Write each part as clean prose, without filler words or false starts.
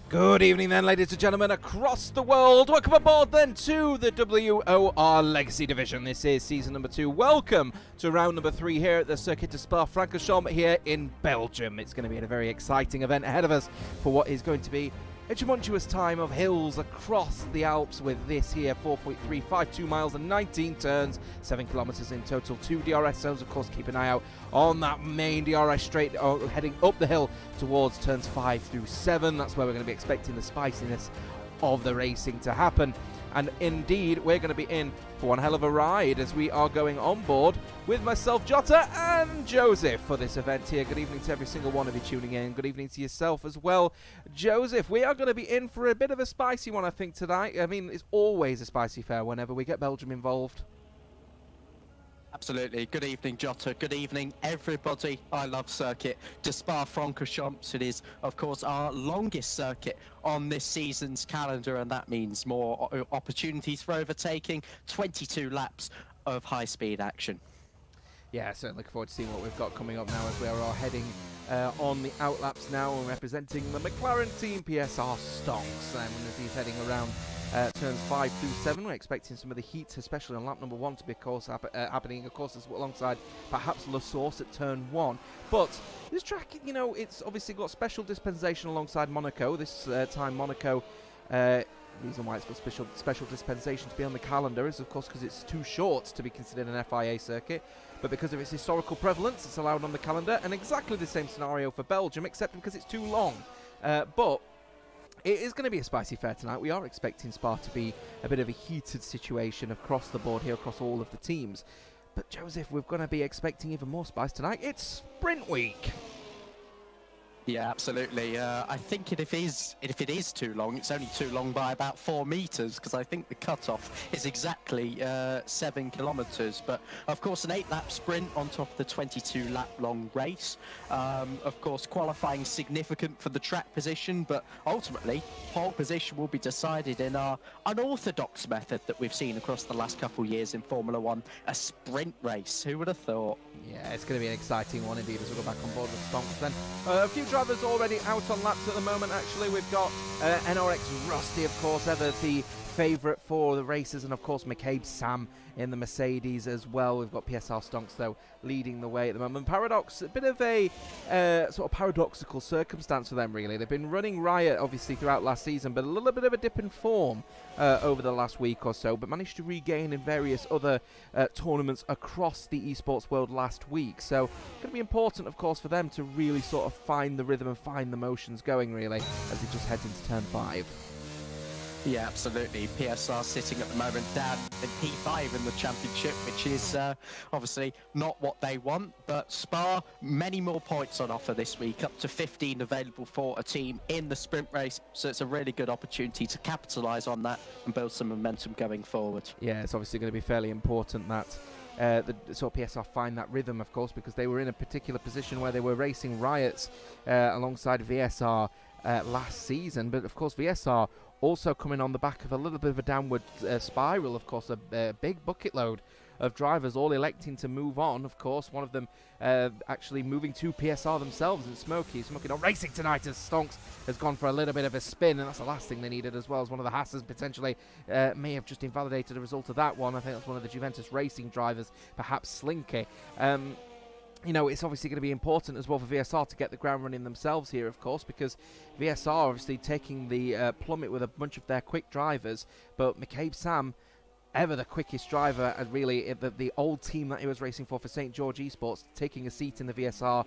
Good evening then, ladies and gentlemen across the world. Welcome aboard then to the WOR Legacy Division. This is season number 2. Welcome to round number 3 here at the Circuit de Spa-Francorchamps here in Belgium. It's going to be a very exciting event ahead of us for what is going to be a tumultuous time of hills across the Alps with this here 4.352 miles and 19 turns, 7 kilometers in total, 2 DRS zones. Of course, keep an eye out on that main DRS straight heading up the hill towards turns 5 through 7. That's where we're going to be expecting the spiciness of the racing to happen. And indeed, we're going to be in for one hell of a ride as we are going on board with myself, Jota, and Joseph for this event here. Good evening to every single one of you tuning in. Good evening to yourself as well, Joseph. We are going to be in for a bit of a spicy one, I think, tonight. I mean, it's always a spicy fair whenever we get Belgium involved. Absolutely. Good evening, Jota. Good evening, everybody. I love Circuit de Spa-Francorchamps. It is, of course, our longest circuit on this season's calendar, and that means more opportunities for overtaking, 22 laps of high-speed action. Yeah, certainly looking forward to seeing what we've got coming up now as we are all heading on the outlaps now and representing the McLaren team, PSR Stonks. And as he's heading around turns 5 through 7, we're expecting some of the heat, especially on lap number 1, to be of course happening, of course, alongside perhaps La Source at turn 1. But this track, you know, it's obviously got special dispensation alongside Monaco. This time Monaco, reason why it's got special dispensation to be on the calendar is, of course, because it's too short to be considered an FIA circuit. But because of its historical prevalence, it's allowed on the calendar. And exactly the same scenario for Belgium, except because it's too long. But it is going to be a spicy fair tonight. We are expecting Spa to be a bit of a heated situation across the board here, across all of the teams. But Joseph, we're going to be expecting even more spice tonight. It's sprint week. Yeah, absolutely. I think if it is too long, it's only too long by about 4 meters, because I think the cutoff is exactly 7 kilometers. But of course, an 8-lap sprint on top of the 22-lap long race. Of course, qualifying significant for the track position, but ultimately, pole position will be decided in our unorthodox method that we've seen across the last couple of years in Formula One, a sprint race. Who would have thought? Yeah, it's going to be an exciting one indeed as we go back on board with Stonks then. A few drivers already out on laps at the moment, actually. We've got NRX Rusty, of course, ever the favourite for the races, and of course McCabe Sam in the Mercedes as well. We've got PSR Stonks, though, leading the way at the moment. Paradox, a bit of a sort of paradoxical circumstance for them, really. They've been running riot, obviously, throughout last season, but a little bit of a dip in form over the last week or so, but managed to regain in various other tournaments across the esports world last week. So it's going to be important, of course, for them to really sort of find the rhythm and find the motions going, really, as they just head into turn 5. Yeah, absolutely. PSR sitting at the moment down in P5 in the championship, which is obviously not what they want, but Spa, many more points on offer this week, up to 15 available for a team in the sprint race, so it's a really good opportunity to capitalise on that and build some momentum going forward. Yeah, it's obviously going to be fairly important that the sort of PSR find that rhythm, of course, because they were in a particular position where they were racing riots alongside VSR last season, but of course VSR also coming on the back of a little bit of a downward spiral, of course, a big bucket load of drivers all electing to move on. Of course, one of them actually moving to PSR themselves, and Smokey not racing tonight as Stonks has gone for a little bit of a spin, and that's the last thing they needed, as well as one of the Haas's potentially may have just invalidated a result of that one. I think that's one of the Juventus Racing drivers, perhaps Slinky. You know, it's obviously going to be important as well for VSR to get the ground running themselves here, of course, because VSR obviously taking the plummet with a bunch of their quick drivers, but McCabe Sam, ever the quickest driver, and really the old team that he was racing for St. George Esports, taking a seat in the VSR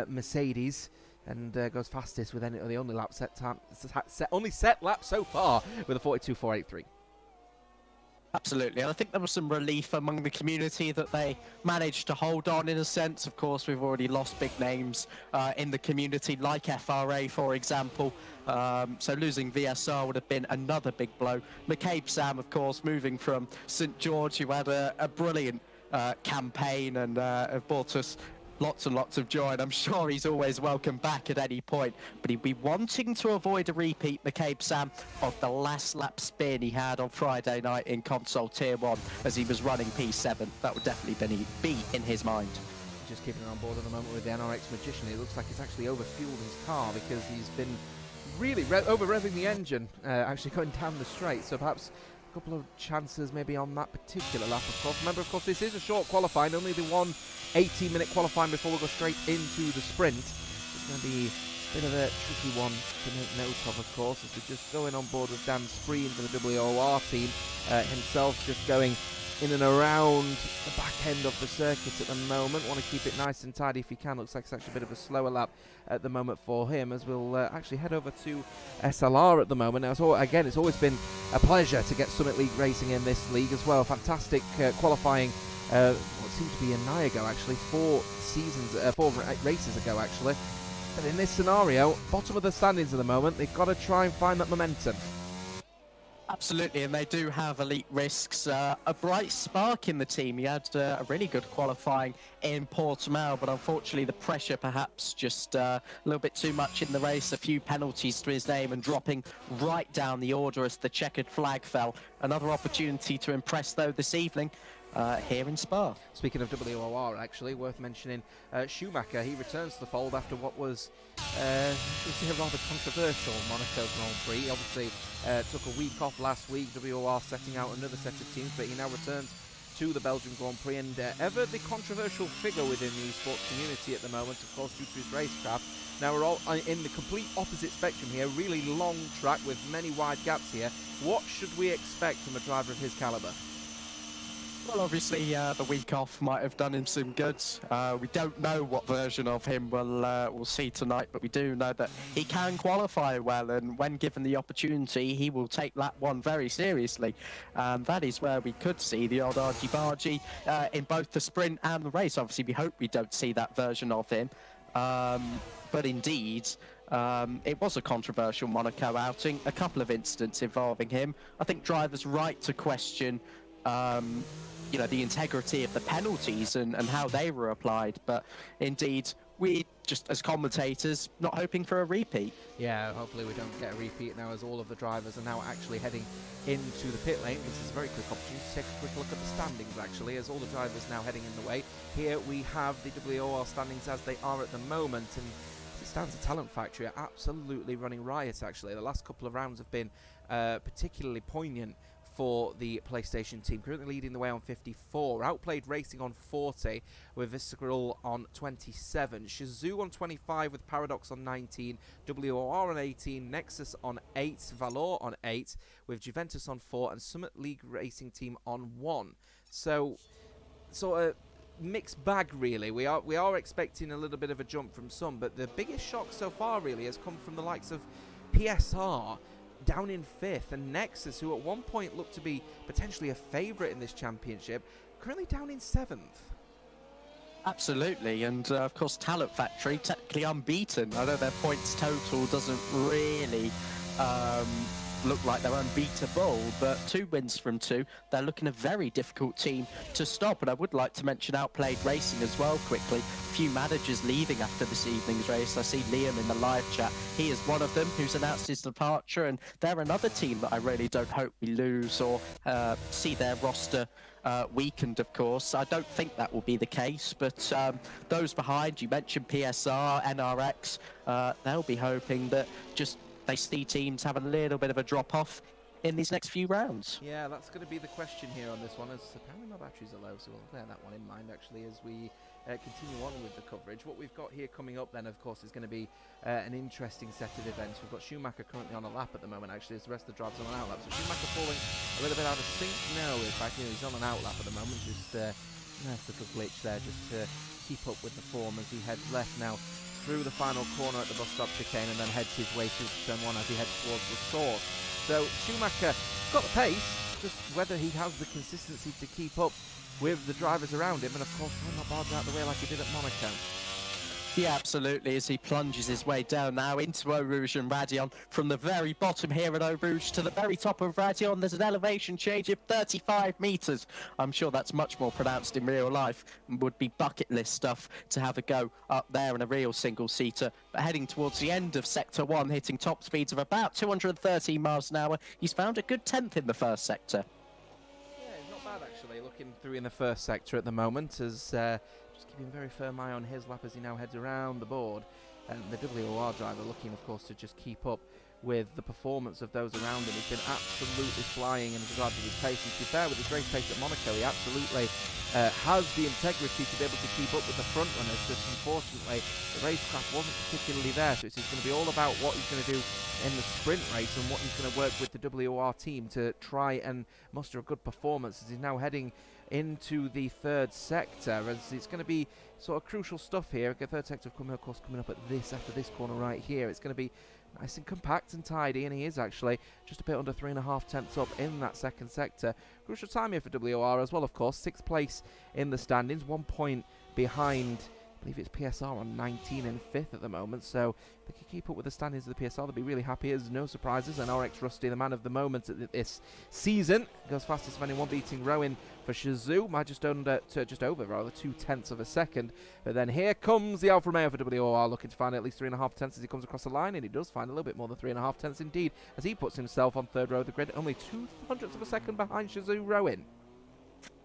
Mercedes, and goes fastest with the only lap only set lap so far with a 42.483. Absolutely. I think there was some relief among the community that they managed to hold on in a sense. Of course, we've already lost big names in the community, like FRA, for example. So losing VSR would have been another big blow. McCabe Sam, of course, moving from St. George, who had a brilliant campaign and have brought us lots and lots of joy, and I'm sure he's always welcome back at any point, but he'd be wanting to avoid a repeat, McCabe Sam, of the last lap spin he had on Friday night in console tier 1 as he was running P7. That would definitely be in his mind. Just keeping it on board at the moment with the NRX Magician. It looks like he's actually overfueled his car because he's been really over-revving the engine, actually going down the straight, so perhaps a couple of chances maybe on that particular lap, of course. Remember, of course, this is a short qualifying, only the one 18-minute qualifying before we go straight into the sprint. It's going to be a bit of a tricky one to make note of course, as we're just going on board with Dan Spree into the WOR team, himself just going in and around the back end of the circuit at the moment. Want to keep it nice and tidy if he can. Looks like it's actually a bit of a slower lap at the moment for him, as we'll actually head over to SLR at the moment. Now, so again, it's always been a pleasure to get Summit League racing in this league as well. Fantastic qualifying, what seemed to be a night ago actually, 4 races ago actually. But in this scenario, bottom of the standings at the moment, they've got to try and find that momentum. Absolutely, and they do have elite risks. A bright spark in the team. He had a really good qualifying in Portimao, but unfortunately the pressure perhaps just a little bit too much in the race. A few penalties to his name and dropping right down the order as the checkered flag fell. Another opportunity to impress though this evening here in Spa. Speaking of WOR, actually, worth mentioning Schumacher. He returns to the fold after what was a rather controversial Monaco Grand Prix. He obviously took a week off last week, WOR setting out another set of teams, but he now returns to the Belgium Grand Prix, and ever the controversial figure within the esports community at the moment, of course, due to his racecraft. Now we're all in the complete opposite spectrum here, really long track with many wide gaps here. What should we expect from a driver of his calibre? Well, obviously, the week off might have done him some good. We don't know what version of him we'll see tonight, but we do know that he can qualify well, and when given the opportunity, he will take lap 1 very seriously. That is where we could see the odd argy-bargy in both the sprint and the race. Obviously, we hope we don't see that version of him. But indeed, it was a controversial Monaco outing, a couple of incidents involving him. I think drivers right to question the integrity of the penalties and how they were applied, but indeed we just as commentators not hoping for a repeat. Yeah, hopefully we don't get a repeat now, as all of the drivers are now actually heading into the pit lane. This is a very quick opportunity to take a quick look at the standings actually, as all the drivers now heading in the way. Here we have the WOR standings as they are at the moment, and as it stands, the Talent Factory are absolutely running riot actually. The last couple of rounds have been particularly poignant for the PlayStation team, currently leading the way on 54. Outplayed Racing on 40, with Visceral on 27. Shazoo on 25, with Paradox on 19. WOR on 18. Nexus on 8. Valor on 8, with Juventus on 4. And Summit League Racing Team on 1. So, sort of mixed bag really. We are expecting a little bit of a jump from some, but the biggest shock so far really has come from the likes of PSR, down in 5th, and Nexus, who at one point looked to be potentially a favourite in this championship, currently down in 7th. Absolutely, and of course Talent Factory, technically unbeaten. I know their points total doesn't really look like they're unbeatable, but 2 wins from 2. They're looking a very difficult team to stop, and I would like to mention Outplayed Racing as well quickly. A few managers leaving after this evening's race. I see Liam in the live chat. He is one of them who's announced his departure, and they're another team that I really don't hope we lose or see their roster weakened, of course. I don't think that will be the case, but those behind, you mentioned PSR, NRX, they'll be hoping that just they see teams have a little bit of a drop-off in these next few rounds. Yeah, that's going to be the question here on this one, as apparently my batteries are low, so we'll bear that one in mind actually as we continue on with the coverage. What we've got here coming up then, of course, is going to be an interesting set of events. We've got Schumacher currently on a lap at the moment actually, as the rest of the drivers on an outlap. So Schumacher falling a little bit out of sync. No, in fact, he's on an outlap at the moment, just nice little glitch there just to keep up with the form as he heads left now through the final corner at the bus stop chicane, and then heads his way through turn 1 as he heads towards the source. So Schumacher got the pace, just whether he has the consistency to keep up with the drivers around him, and of course trying not barge out the way like he did at Monaco. Yeah, absolutely, as he plunges his way down now into Eau Rouge and Radion. From the very bottom here at Eau Rouge to the very top of Radion, there's an elevation change of 35 metres. I'm sure that's much more pronounced in real life and would be bucket list stuff to have a go up there in a real single-seater. But heading towards the end of Sector 1, hitting top speeds of about 213 miles an hour, he's found a good 10th in the first sector. Yeah, not bad actually, looking through in the first sector at the moment, as Just keeping a very firm eye on his lap as he now heads around the board. And the WOR driver looking, of course, to just keep up with the performance of those around him. He's been absolutely flying in regard to his pace. And to be fair, with his race pace at Monaco, he absolutely has the integrity to be able to keep up with the front runners. Just unfortunately, the racecraft wasn't particularly there. So it's going to be all about what he's going to do in the sprint race and what he's going to work with the WOR team to try and muster a good performance as he's now heading into the third sector, as it's going to be sort of crucial stuff here. The third sector coming up at after this corner right here. It's going to be nice and compact and tidy, and he is actually just a bit under 3.5 tenths up in that second sector. Crucial time here for WOR as well, of course. 6th place in the standings, 1 point behind, I believe it's PSR on 19 and 5th at the moment. So if they can keep up with the standings of the PSR, they'll be really happy. There's no surprises, and RX Rusty, the man of the moment at this season, goes fastest of anyone, beating Rowan for Shazoo, just over 2 tenths of a second. But then here comes the Alfa Romeo for WOR, looking to find at least 3.5 tenths as he comes across the line, and he does find a little bit more than 3.5 tenths indeed, as he puts himself on third row of the grid, only 0.02 of a second behind Shazoo Rowan.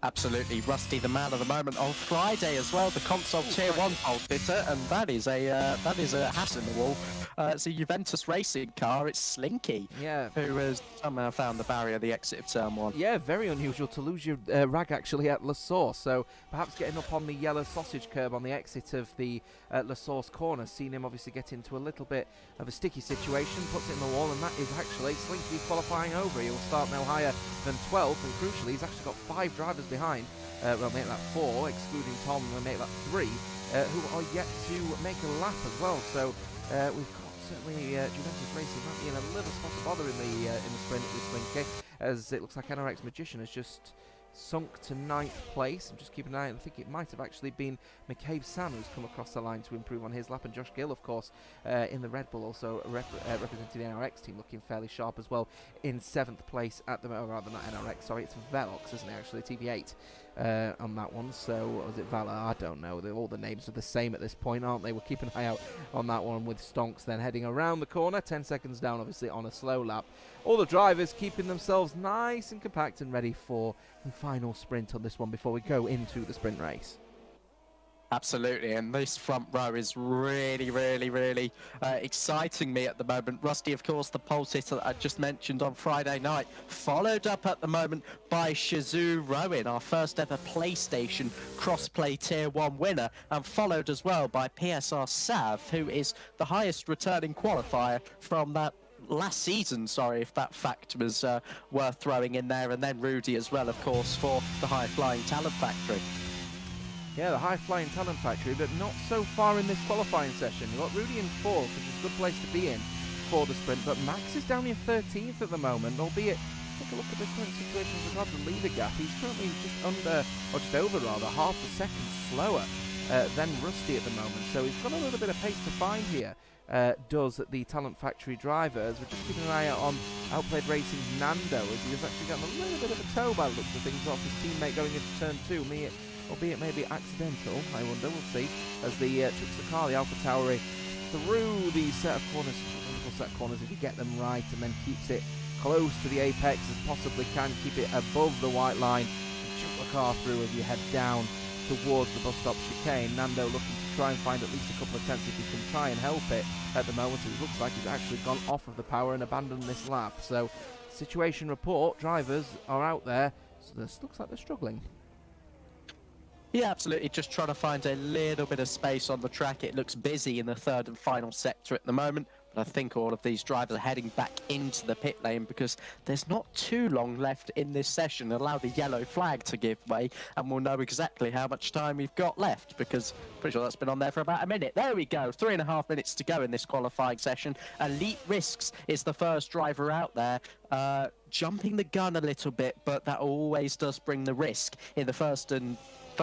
Absolutely, Rusty, the man of the moment on Friday as well. The console Tier 1 pole sitter, and that is a hat in the wall. It's a Juventus racing car. It's Slinky, who has somehow found the barrier, the exit of turn 1. Yeah, very unusual to lose your rag actually at La Source. So perhaps getting up on the yellow sausage curb on the exit of the La Source corner, seen him obviously get into a little bit of a sticky situation, puts it in the wall, and that is actually Slinky qualifying over. He will start no higher than 12th, and crucially, he's actually got 5 drivers behind. Well, make that 4, excluding Tom, and make that 3, who are yet to make a lap as well. So we've got certainly Juventus Racing might be in a little spot of bother in the sprint with Slinky, as it looks like NRX Magician has just sunk to 9th place. I'm just keeping an eye, and I think it might have actually been McCabe Sam who's come across the line to improve on his lap, and Josh Gill, of course, in the Red Bull, also representing the NRX team, looking fairly sharp as well, in 7th place at the moment. Rather, not NRX, sorry, it's Velox, isn't it, actually, TV8 on that one. So, was it Valor? I don't know. All the names are the same at this point, aren't they? We'll keep an eye out on that one, with Stonks then heading around the corner, 10 seconds down, obviously, on a slow lap. All the drivers keeping themselves nice and compact and ready for the final sprint on this one before we go into the sprint race. Absolutely, and this front row is really exciting me at the moment. Rusty, of course, the pole sitter that I just mentioned on Friday night, followed up at the moment by Shazoo Rowan, our first ever PlayStation Crossplay Tier 1 winner, and followed as well by PSR Sav, who is the highest returning qualifier from that last season, sorry, if that fact was worth throwing in there, and then Rudy as well, of course, for the High Flying Talent Factory. Yeah, the High Flying Talent Factory, but not so far in this qualifying session. You've got Rudy in 4th, which is a good place to be in for the sprint, but Max is down in 13th at the moment, albeit, take a look at the current situation with regard to the leader gap. He's currently just under, or just over rather, half a second slower than Rusty at the moment, so he's got a little bit of pace to find here. Does the Talent Factory drivers. We're just keeping an eye out on Outplayed Racing's Nando, as he has actually gotten a little bit of a toe by the looks of things off his teammate going into turn 2, albeit maybe accidental, I wonder, we'll see, as the chucks the car, the Alpha Tauri, through the set of corners, wonderful set of corners if you get them right, and then keeps it close to the apex as possibly can, keep it above the white line, and chuck the car through as you head down towards the bus stop chicane. Nando looking to try and find at least a couple of tenths if he can try and help it at the moment. It looks like he's actually gone off of the power and abandoned this lap. So, situation report, drivers are out there, so this looks like they're struggling. Yeah, absolutely. Just trying to find a little bit of space on the track. It looks busy in the third and final sector at the moment. But I think all of these drivers are heading back into the pit lane because there's not too long left in this session. Allow the yellow flag to give way, and we'll know exactly how much time we've got left, because I'm pretty sure that's been on there for about a minute. There we go. 3.5 minutes to go in this qualifying session. Elite Risks is the first driver out there. Jumping the gun a little bit, but that always does bring the risk in the first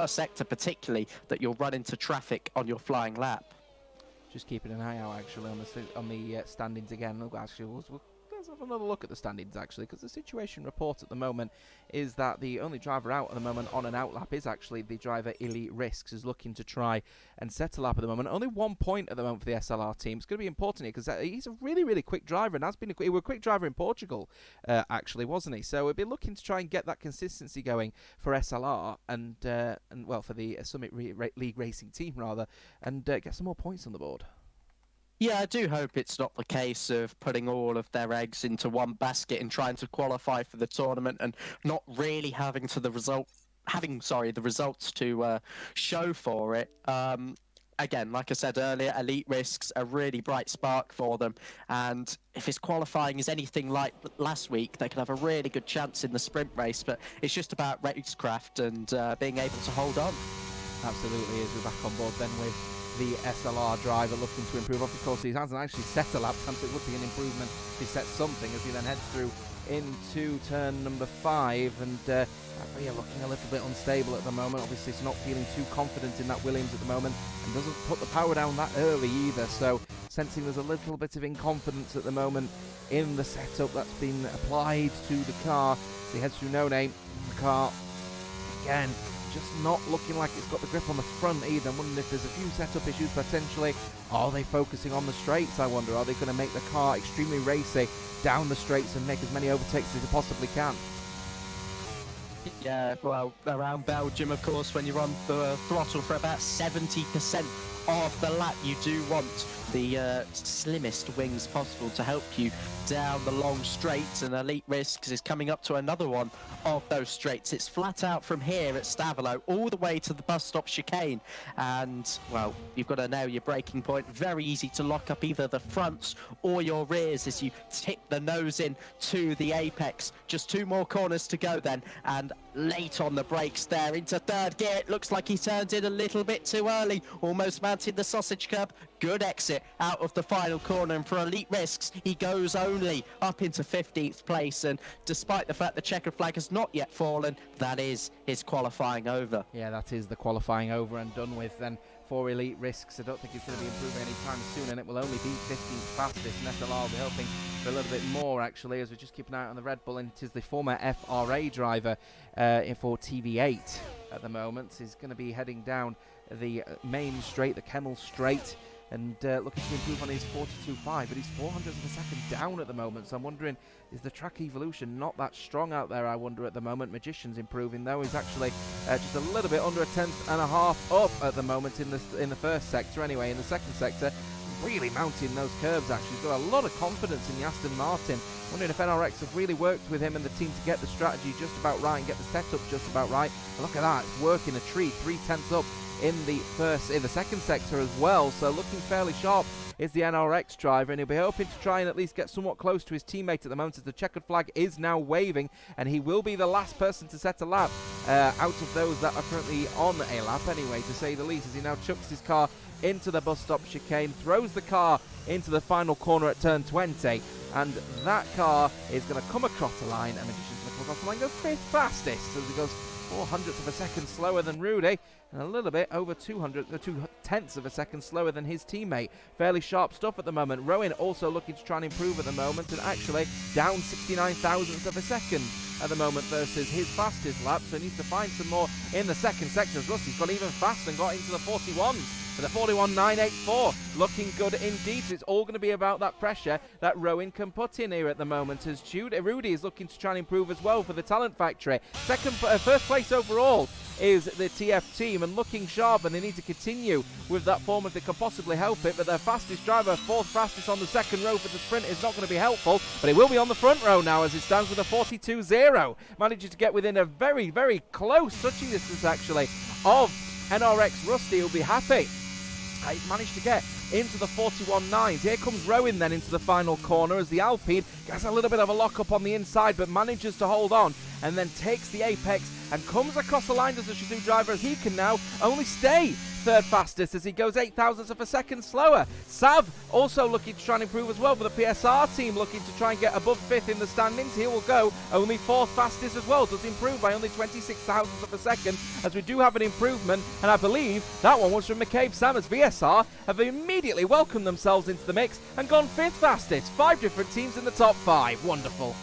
sector, particularly, that you'll run into traffic on your flying lap. Just keeping an eye out actually on the standings again. Look, actually, we'll Let's have another look at the standings, actually, because the situation report at the moment is that the only driver out at the moment on an out lap is actually the driver Elite Risks, who's looking to try and set a lap at the moment. Only 1 point at the moment for the SLR team. It's going to be important here because he's a really, really quick driver and has been he was a quick driver in Portugal, actually, wasn't he? So we'll be looking to try and get that consistency going for SLR and well, for the Summit League Racing team, rather, and get some more points on the board. Yeah, I do hope it's not the case of putting all of their eggs into one basket and trying to qualify for the tournament and not really having the results to show for it. Again, like I said earlier, Elite Risks a really bright spark for them, and if his qualifying is anything like last week, they could have a really good chance in the sprint race, but it's just about racecraft and being able to hold on. Absolutely, as we're back on board then with the SLR driver looking to improve. Of course, he hasn't actually set a lap, so it would be an improvement if he sets something as he then heads through into turn number 5, and yeah, looking a little bit unstable at the moment. Obviously, he's not feeling too confident in that Williams at the moment, and doesn't put the power down that early either, so sensing there's a little bit of inconfidence at the moment in the setup that's been applied to the car. So he heads through No Name. The car, again, just not looking like it's got the grip on the front either. I'm wondering if there's a few setup issues potentially. Are they focusing on the straights, I wonder? Are they going to make the car extremely racy down the straights and make as many overtakes as they possibly can? Yeah, well, around Belgium, of course, when you're on the throttle for about 70% of the lap, you do want the slimmest wings possible to help you down the long straights, and Elite Risks is coming up to another one of those straights. It's flat out from here at Stavilo all the way to the bus stop chicane, and well, you've got to nail your braking point. Very easy to lock up either the fronts or your rears as you tip the nose in to the apex. Just 2 more corners to go then, and late on the brakes there into third gear. It looks like he turned in a little bit too early, almost mounted the sausage curb. Good exit out of the final corner, and for Elite Risks, he goes only up into 15th place, and despite the fact the checkered flag has not yet fallen, that is his qualifying over. Yeah, that is the qualifying over and done with then for Elite Risks. I don't think it's going to be improving anytime soon, and it will only be 15th fastest, and SLR will be hoping for a little bit more, actually, as we just keep an eye on the Red Bull, and it is the former FRA driver for TV8 at the moment. He's going to be heading down the main straight, the Kemmel straight, and looking to improve on his 42.5, but he's 400th of a second down at the moment, so I'm wondering, is the track evolution not that strong out there, I wonder, at the moment? Magician's improving, though. He's actually just a little bit under a 10.5 up at the moment in the first sector. Anyway, in the second sector, really mounting those curves, actually. He's got a lot of confidence in the Aston Martin. Wondering if NRX have really worked with him and the team to get the strategy just about right and get the setup just about right. And look at that, it's working a treat, 3/10 up in the second sector as well, so looking fairly sharp is the NRX driver, and he'll be hoping to try and at least get somewhat close to his teammate at the moment, as the checkered flag is now waving, and he will be the last person to set a lap out of those that are currently on a lap anyway, to say the least, as he now chucks his car into the bus stop chicane, throws the car into the final corner at turn 20, and that car is going to come across the line, and Magician's going to come across the line, go 5th fastest, as he goes 400th of a second slower than Rudy, and a little bit over 2/10 of a second slower than his teammate. Fairly sharp stuff at the moment. Rowan also looking to try and improve at the moment, and actually down 69 thousandths of a second at the moment versus his fastest lap, so he needs to find some more in the second sector. Rusty's got even faster and got into the 41s. With a 41.984, looking good indeed. It's all going to be about that pressure that Rowan can put in here at the moment, as Rudy is looking to try and improve as well for the Talent Factory. First place overall is the TF team, and looking sharp, and they need to continue with that form if they can possibly help it, but their fastest driver, 4th fastest on the second row for the sprint, is not going to be helpful, but it will be on the front row now as it stands with a 42.0. Manages to get within a very, very close touching distance, actually, of NRX Rusty. Will be happy. He's managed to get into the 41.9s. Here comes Rowan then into the final corner as the Alpine gets a little bit of a lock-up on the inside, but manages to hold on and then takes the apex and comes across the line as a Shazoo driver, as he can now only stay third fastest as he goes 8 thousandths of a second slower. Sav also looking to try and improve as well for the PSR team, looking to try and get above 5th in the standings. He will go only 4th fastest as well, does improve by only 26 thousandths of a second, as we do have an improvement, and I believe that one was from McCabe Sam, as VSR have immediately welcomed themselves into the mix and gone 5th fastest. 5 different teams in the top 5. Wonderful.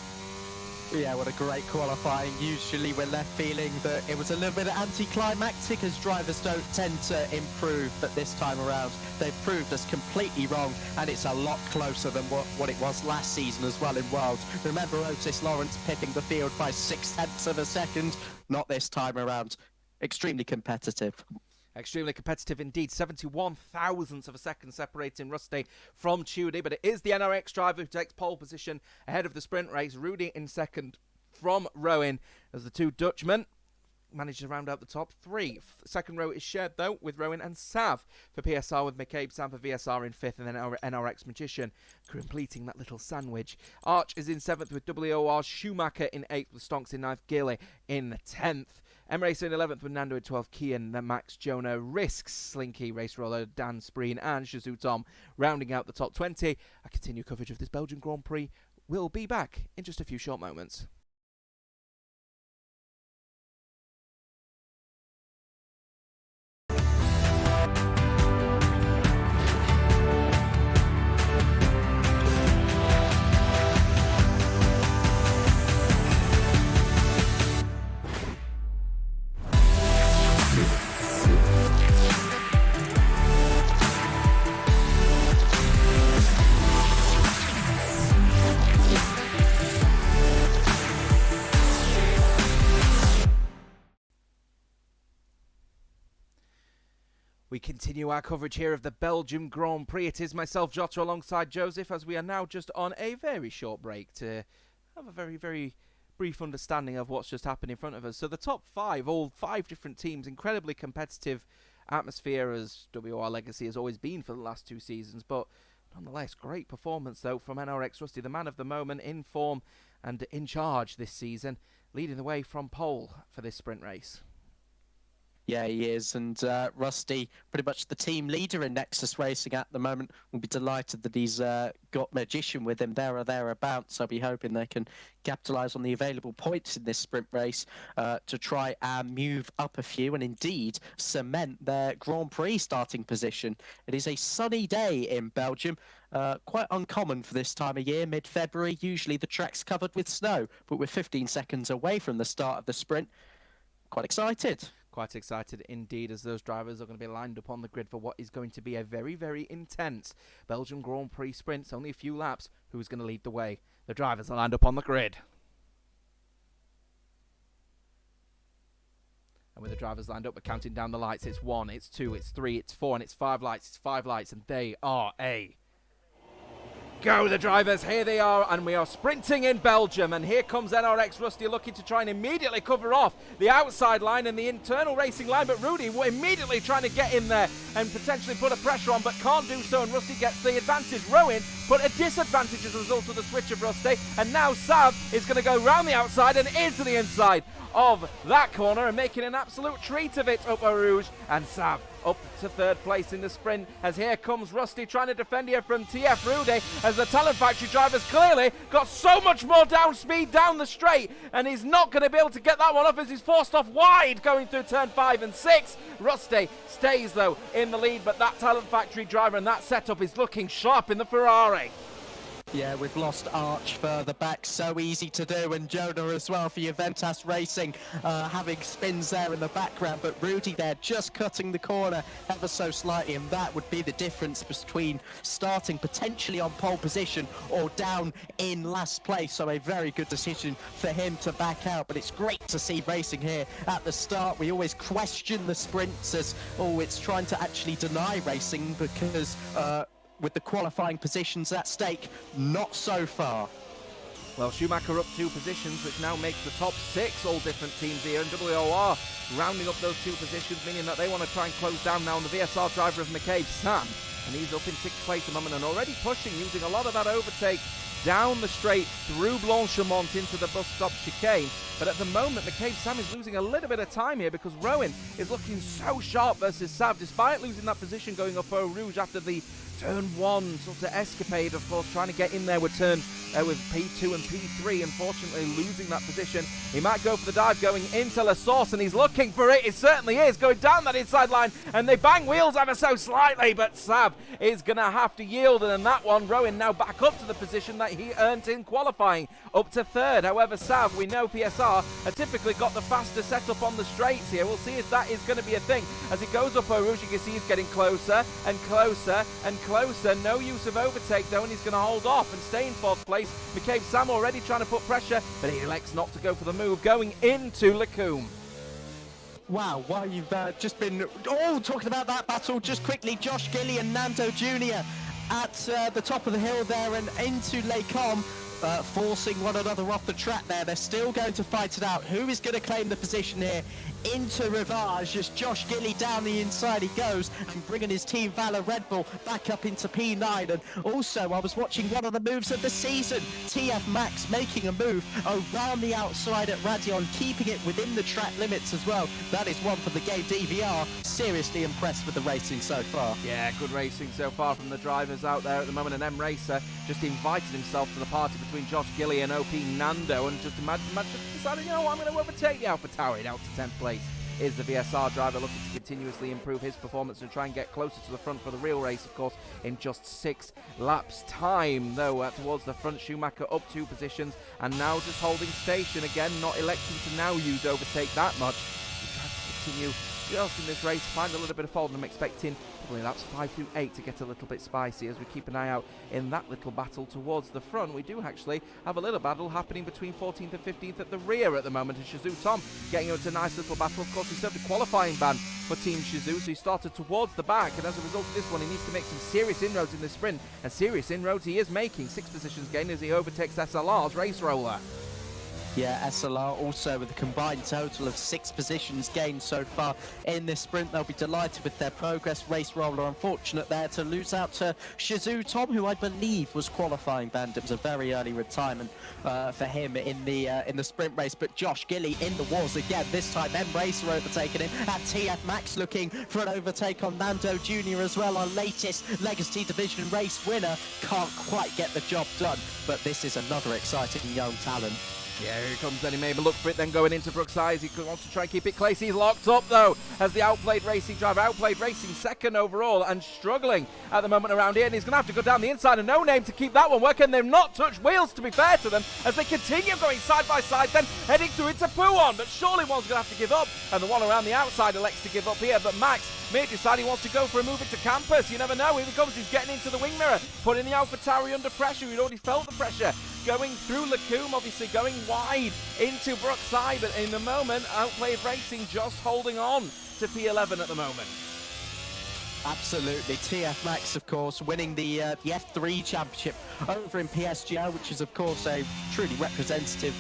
Yeah, what a great qualifying. Usually we're left feeling that it was a little bit anticlimactic, as drivers don't tend to improve, but this time around they've proved us completely wrong, and it's a lot closer than what it was last season as well in World. Remember Otis Lawrence pipping the field by 0.6 of a second? Not this time around. Extremely competitive. Extremely competitive indeed. 71 thousandths of a second separating Rusty from Tudy, but it is the NRX driver who takes pole position ahead of the sprint race. Rudy in second from Rowan, as the two Dutchmen manage to round out the top 3. Second row is shared though with Rowan and Sav for PSR, with McCabe Sam for VSR in 5th, and then NRX Magician completing that little sandwich. Arch is in 7th with WOR, Schumacher in 8th with Stonks in 9th, Gilly in 10th. M-Racer in 11th with Nando in 12th, Kian, then Max, Jonah, Risks, Slinky, Race Roller, Dan Spreen and Shazoo Tom rounding out the top 20. A continued coverage of this Belgian Grand Prix will be back in just a few short moments. We continue our coverage here of the Belgium Grand Prix. It is myself, Jota, alongside Joseph, as we are now just on a very short break to have a very, very brief understanding of what's just happened in front of us. So the top 5, all 5 different teams, incredibly competitive atmosphere, as WOR Legacy has always been for the last 2 seasons, but nonetheless, great performance though from NRX Rusty, the man of the moment, in form and in charge this season, leading the way from pole for this sprint race. Yeah, he is, and Rusty, pretty much the team leader in Nexus Racing at the moment. We'll be delighted that he's got Magician with him there or thereabouts. I'll be hoping they can capitalise on the available points in this sprint race to try and move up a few and indeed cement their Grand Prix starting position. It is a sunny day in Belgium. Quite uncommon for this time of year, mid-February. Usually the track's covered with snow, but we're 15 seconds away from the start of the sprint. Quite excited. Quite excited indeed, as those drivers are going to be lined up on the grid for what is going to be a very, very intense Belgian Grand Prix sprint. Only a few laps. Who's going to lead the way? The drivers are lined up on the grid. And with the drivers lined up, we're counting down the lights. It's 1, it's 2, it's 3, it's 4, and it's 5 lights. It's 5 lights, and they are a go. The drivers, here they are, and we are sprinting in Belgium, and here comes NRX Rusty looking to try and immediately cover off the outside line and the internal racing line, but Rudy immediately trying to get in there and potentially put a pressure on, but can't do so, and Rusty gets the advantage. Rowan put a disadvantage as a result of the switch of Rusty, and now Sav is going to go round the outside and into the inside of that corner and making an absolute treat of it up Rouge, and Sav up to 3rd place in the sprint, as here comes Rusty trying to defend here from TF Rudy, as the Talent Factory drivers clearly got so much more down speed down the straight, and he's not going to be able to get that one off as he's forced off wide going through turn 5 and 6. Rusty stays though in the lead, but that Talent Factory driver and that setup is looking sharp in the Ferrari. Yeah, we've lost Arch further back, so easy to do, and Jonah as well for Juventus Racing, having spins there in the background, but Rudy there just cutting the corner ever so slightly, and that would be the difference between starting potentially on pole position or down in last place. So a very good decision for him to back out, but it's great to see racing here at the start. We always question the sprints as, oh, it's trying to actually deny racing because with the qualifying positions at stake, not so far. Well, Schumacher up 2 positions, which now makes the top 6, all different teams here, and WOR rounding up those 2 positions, meaning that they want to try and close down now on the VSR driver of McCabe Sam, and he's up in 6th place at the moment and already pushing, using a lot of that overtake down the straight through Blanchemont into the bus stop chicane. But at the moment, McCabe Sam is losing a little bit of time here because Rowan is looking so sharp versus Sav, despite losing that position going up Eau Rouge after the turn 1 sort of escapade, of course, trying to get in there with with P2 and P3, unfortunately losing that position. He might go for the dive going into La Source, and he's looking for it. It certainly is, going down that inside line, and they bang wheels ever so slightly, but Sav is going to have to yield, and in that one, Rowan now back up to the position that he earned in qualifying, up to 3rd. However, Sav, we know PSR have typically got the faster setup on the straights here. We'll see if that is going to be a thing. As he goes up Eau Rouge, you can see he's getting closer and closer and closer. No use of overtake though, and he's going to hold off and stay in 4th place. McCabe Sam already trying to put pressure, but he elects not to go for the move, going into Lacombe. Wow, well, you've just been all talking about that battle. Just quickly, Josh Gilly and Nando Jr. at the top of the hill there and into Lacombe. Forcing one another off the track there. They're still going to fight it out. Who is going to claim the position here? Into Rivage, as Josh Gilly down the inside he goes, and bringing his Team Valor Red Bull back up into P9. And also, I was watching one of the moves of the season. TF Max making a move around the outside at Radion, keeping it within the track limits as well. That is one for the game DVR. Seriously impressed with the racing so far. Yeah, good racing so far from the drivers out there at the moment. And M Racer just invited himself to the party between Josh Gilly and OP Nando, and just decided, you know what, I'm going to overtake the AlphaTauri out to 10th place. Is the VSR driver looking to continuously improve his performance and try and get closer to the front for the real race, of course, in just 6 laps time, though towards the front. Schumacher up 2 positions and now just holding station again, not electing to now use overtake that much. He tries to continue just in this race, find a little bit of fold, and I'm expecting probably laps 5 through 8 to get a little bit spicy as we keep an eye out in that little battle towards the front. We do actually have a little battle happening between 14th and 15th at the rear at the moment, and Shazoo Tom getting into a nice little battle. Of course, he served a qualifying ban for Team Shazoo, so he started towards the back, and as a result of this one, he needs to make some serious inroads in the sprint, and serious inroads he is making. 6 positions gain as he overtakes SLR's Race Roller. Yeah, SLR also with a combined total of 6 positions gained so far in this sprint. They'll be delighted with their progress. Race Roller unfortunate there to lose out to Shazoo Tom, who I believe was qualifying banned. It was a very early retirement for him in the sprint race. But Josh Gilly in the wars again. This time M Racer overtaking him, and TF Max looking for an overtake on Nando Jr. as well. Our latest Legacy Division race winner can't quite get the job done, but this is another exciting young talent. Yeah, here he comes then. He may look for it then going into Brookside. He wants to try and keep it close. He's locked up though as the Outplayed Racing driver. Outplayed Racing 2nd overall and struggling at the moment around here. And he's going to have to go down the inside and No Name to keep that one working. They've not touched wheels, to be fair to them, as they continue going side by side, then heading through into Pouon. But surely one's going to have to give up. And the one around the outside elects to give up here. But Max may decide he wants to go for a move into Campus. You never know. Here he comes. He's getting into the wing mirror, putting the AlphaTauri under pressure. He'd already felt the pressure. Going through Lacombe, obviously going wide into Brookside, but in the moment, Outplayed Racing just holding on to P11 at the moment. Absolutely. TF Max, of course, winning the F3 championship over in PSGL, which is, of course, a truly representative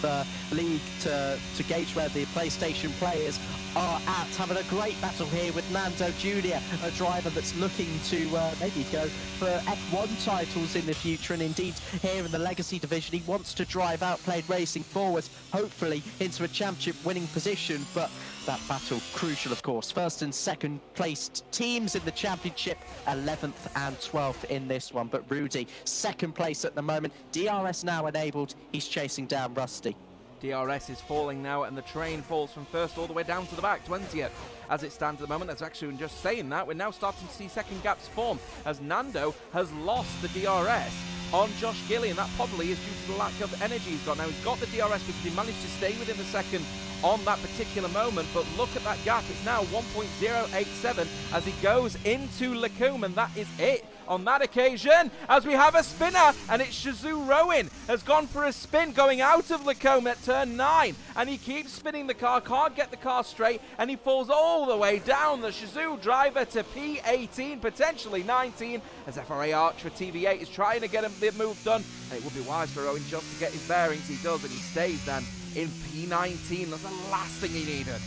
league to gauge where the PlayStation players are at. Having a great battle here with Nando Jr., a driver that's looking to maybe go for F1 titles in the future, and indeed here in the Legacy Division he wants to drive Outplayed Racing forward, hopefully into a championship winning position. But that battle crucial, of course. 1st and 2nd placed teams in the championship, 11th and 12th in this one. But Rudy 2nd place at the moment. DRS now enabled. He's chasing down Rusty. DRS is falling now, and the train falls from 1st all the way down to the back, 20th. As it stands at the moment, that's actually just saying that, we're now starting to see second gaps form as Nando has lost the DRS on Josh Gilly, and that probably is due to the lack of energy he's got. Now, he's got the DRS because he managed to stay within the second on that particular moment, but look at that gap. It's now 1.087 as he goes into Lacombe, and that is it on that occasion, as we have a spinner, and it's Shazoo Rowan has gone for a spin going out of Lacombe at turn 9, and he keeps spinning the car, can't get the car straight, and he falls all the way down. The Shazoo driver to P18, potentially 19, as FRA Arch for TV8 is trying to get him the move done, and it would be wise for Rowan just to get his bearings. He does, and he stays then in P19. That's the last thing he needed.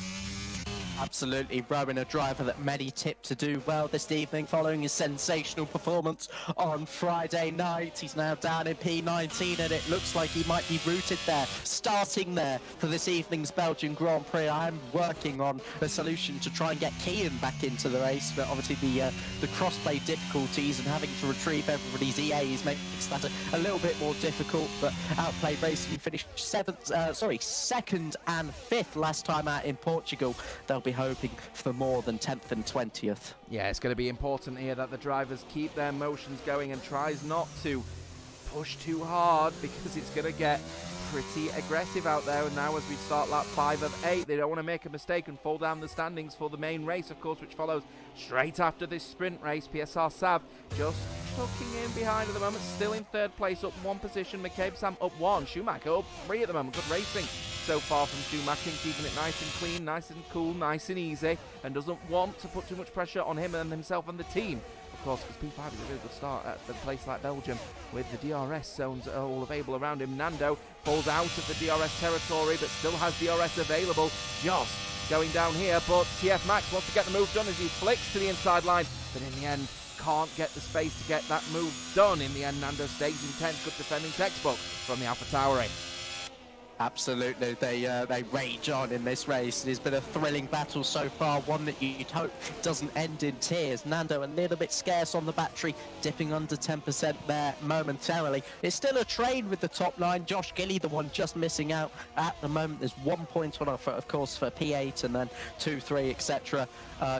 Absolutely, Rowan, a driver that many tipped to do well this evening following his sensational performance on Friday night. He's now down in P19 and it looks like he might be rooted there, starting there for this evening's Belgian Grand Prix. I'm working on a solution to try and get Kian back into the race, but obviously the crossplay difficulties and having to retrieve everybody's EAs makes that a little bit more difficult, but Outplay Racing finished second and fifth last time out in Portugal. They'll be hoping for more than 10th and 20th. Yeah, it's going to be important here that the drivers keep their motions going and tries not to push too hard, because it's going to get pretty aggressive out there. And now as we start lap 5 of 8, they don't want to make a mistake and fall down the standings for the main race, of course, which follows straight after this sprint race. PSR Sav just tucking in behind at the moment, still in third place, up 1 position. McCabe Sam up 1, Schumacher up 3 at the moment. Good racing so far from Schumacher, keeping it nice and clean, nice and cool, nice and easy, and doesn't want to put too much pressure on him and himself and the team. Of course, because P5 is a really good start at a place like Belgium, with the DRS zones all available around him. Nando falls out of the DRS territory, but still has DRS available. Just going down here, but TF Max wants to get the move done as he flicks to the inside line, but in the end can't get the space to get that move done. In the end, Nando stays in 10th. Good defending textbook from the AlphaTauri. Absolutely, they rage on in this race. It has been a thrilling battle so far, one that you'd hope doesn't end in tears. Nando a little bit scarce on the battery, dipping under 10% there momentarily. It's still a train with the top line. Josh Gilly, the one just missing out at the moment. There's 1 point on offer, of course, for P8 and then 2, 3, etc.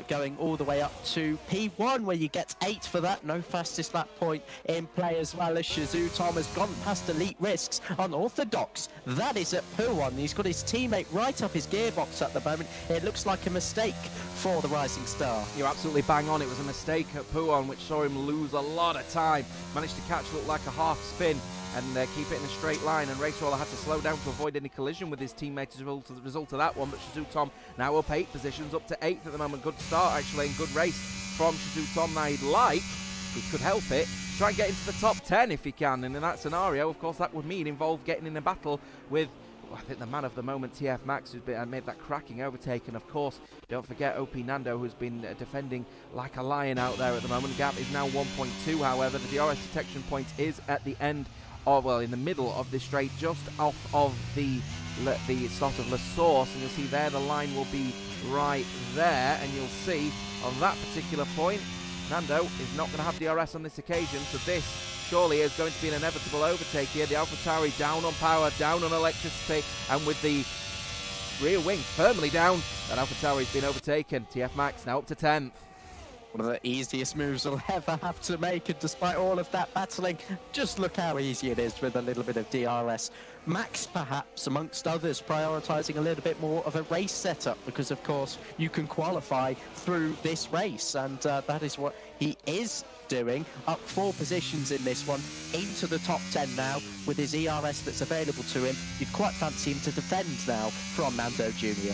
Going all the way up to P1, where you get 8 for that. No fastest lap point in play, as well as Shizou Tom has gone past Elite Risks on Orthodox. That is at P1. He's got his teammate right up his gearbox at the moment. It looks like a mistake for the Rising Star. You're absolutely bang on. It was a mistake at Puon, which saw him lose a lot of time. Managed to catch looked like a half spin and keep it in a straight line, and Raceroller had to slow down to avoid any collision with his teammate as a result of that one. But Shizou Tom now up 8 positions, up to 8th at the moment. Good start actually, and good race from Shizou Tom. Now he could help it, try and get into the top 10 if he can, and in that scenario, of course, that would involve getting in a battle with, I think, the man of the moment, TF Max, who's made that cracking overtake. And of course, don't forget OP Nando, who's been defending like a lion out there at the moment. Gap is now 1.2, however. The DRS detection point is at the end of, well, in the middle of this straight, just off of the start of La Source, and you'll see there the line will be right there, and you'll see on that particular point, Nando is not going to have DRS on this occasion, so this surely is going to be an inevitable overtake here. The AlphaTauri down on power, down on electricity, and with the rear wing firmly down, that AlphaTauri's been overtaken. TF Max now up to 10th. One of the easiest moves we'll ever have to make, and despite all of that battling, just look how easy it is with a little bit of DRS. Max, perhaps, amongst others, prioritising a little bit more of a race setup, because, of course, you can qualify through this race, and that is what he is doing. Up 4 positions in this one, into the top 10 now, with his ERS that's available to him. You'd quite fancy him to defend now from Nando Jr.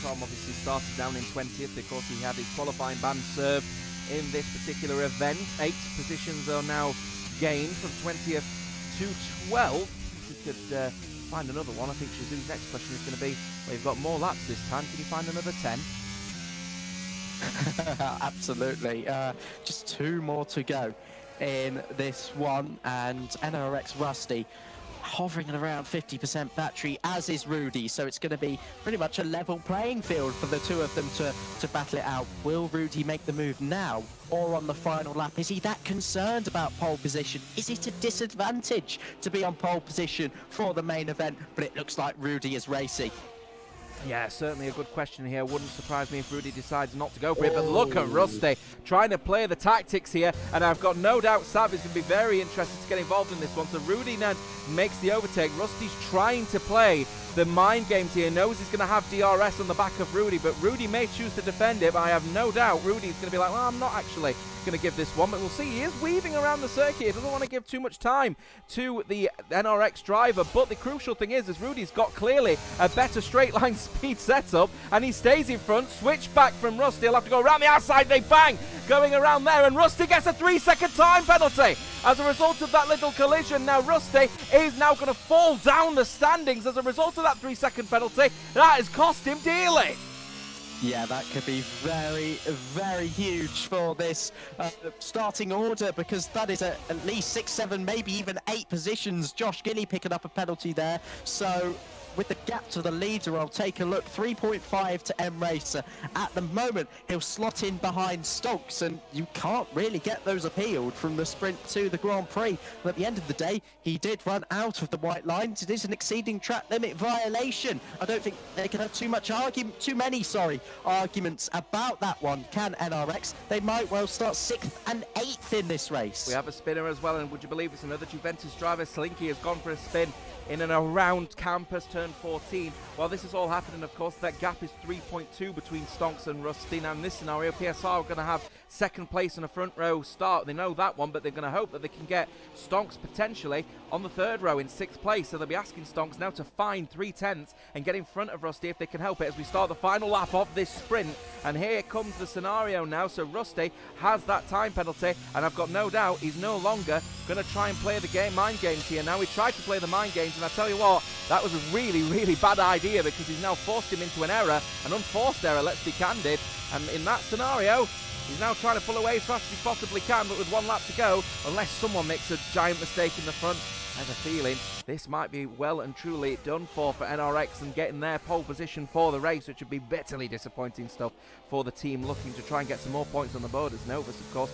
Tom obviously started down in 20th. Of course, he had his qualifying ban served in this particular event. 8 positions are now gained from 20th to 12th. If we could find another one, I think Shizou's next question is going to be, well, you've got more laps this time. Can you find another 10? Absolutely. Just 2 more to go in this one, and NRX Rusty hovering at around 50% battery, as is Rudy, so it's going to be pretty much a level playing field for the 2 of them to battle it out. Will Rudy make the move now or on the final lap? Is he that concerned about pole position? Is it a disadvantage to be on pole position for the main event? But it looks like Rudy is racing. Yeah, certainly a good question here. Wouldn't surprise me if Rudy decides not to go for it. But look at Rusty trying to play the tactics here. And I've got no doubt Sav is going to be very interested to get involved in this one. So Rudy now makes the overtake. Rusty's trying to play the mind games here. Knows he's going to have DRS on the back of Rudy. But Rudy may choose to defend it. But I have no doubt Rudy's going to be like, well, I'm not actually going to give this one. But we'll see. He is weaving around the circuit. He doesn't want to give too much time to the NRX driver. But the crucial thing is Rudy's got clearly a better straight line speed setup, and he stays in front. Switch back from Rusty. He'll have to go around the outside. They bang going around there, and Rusty gets a 3-second time penalty as a result of that little collision. Now Rusty is now going to fall down the standings as a result of that 3-second penalty. That has cost him dearly. Yeah, that could be very, very huge for this starting order, because that is at least 6, 7, maybe even 8 positions. Josh Gilly picking up a penalty there. So with the gap to the leader, I'll take a look. 3.5 to M Racer. At the moment, he'll slot in behind Stonks, and you can't really get those appealed from the sprint to the Grand Prix. But at the end of the day, he did run out of the white lines. It is an exceeding track limit violation. I don't think they can have too many arguments about that one. Can NRX? They might well start 6th and 8th in this race. We have a spinner as well, and would you believe it's another Juventus driver. Slinky has gone for a spin in and around Campus turn 14. While this is all happening, of course, that gap is 3.2 between Stonks and Rusty. Now in this scenario, PSR are going to have second place in a front row start. They know that one, but they're going to hope that they can get Stonks potentially on the third row in 6th place. So they'll be asking Stonks now to find 3/10 and get in front of Rusty if they can help it, as we start the final lap of this sprint. And here comes the scenario now. So Rusty has that time penalty, and I've got no doubt he's no longer going to try and play the mind games here. Now he tried to play the mind games, and I tell you what, that was a really, really bad idea, because he's now forced him into an error, an unforced error, let's be candid. And in that scenario, he's now trying to pull away as fast as he possibly can, but with 1 lap to go, unless someone makes a giant mistake in the front, I have a feeling this might be well and truly done for NRX and getting their pole position for the race, which would be bitterly disappointing stuff for the team looking to try and get some more points on the board, as Novus, of course,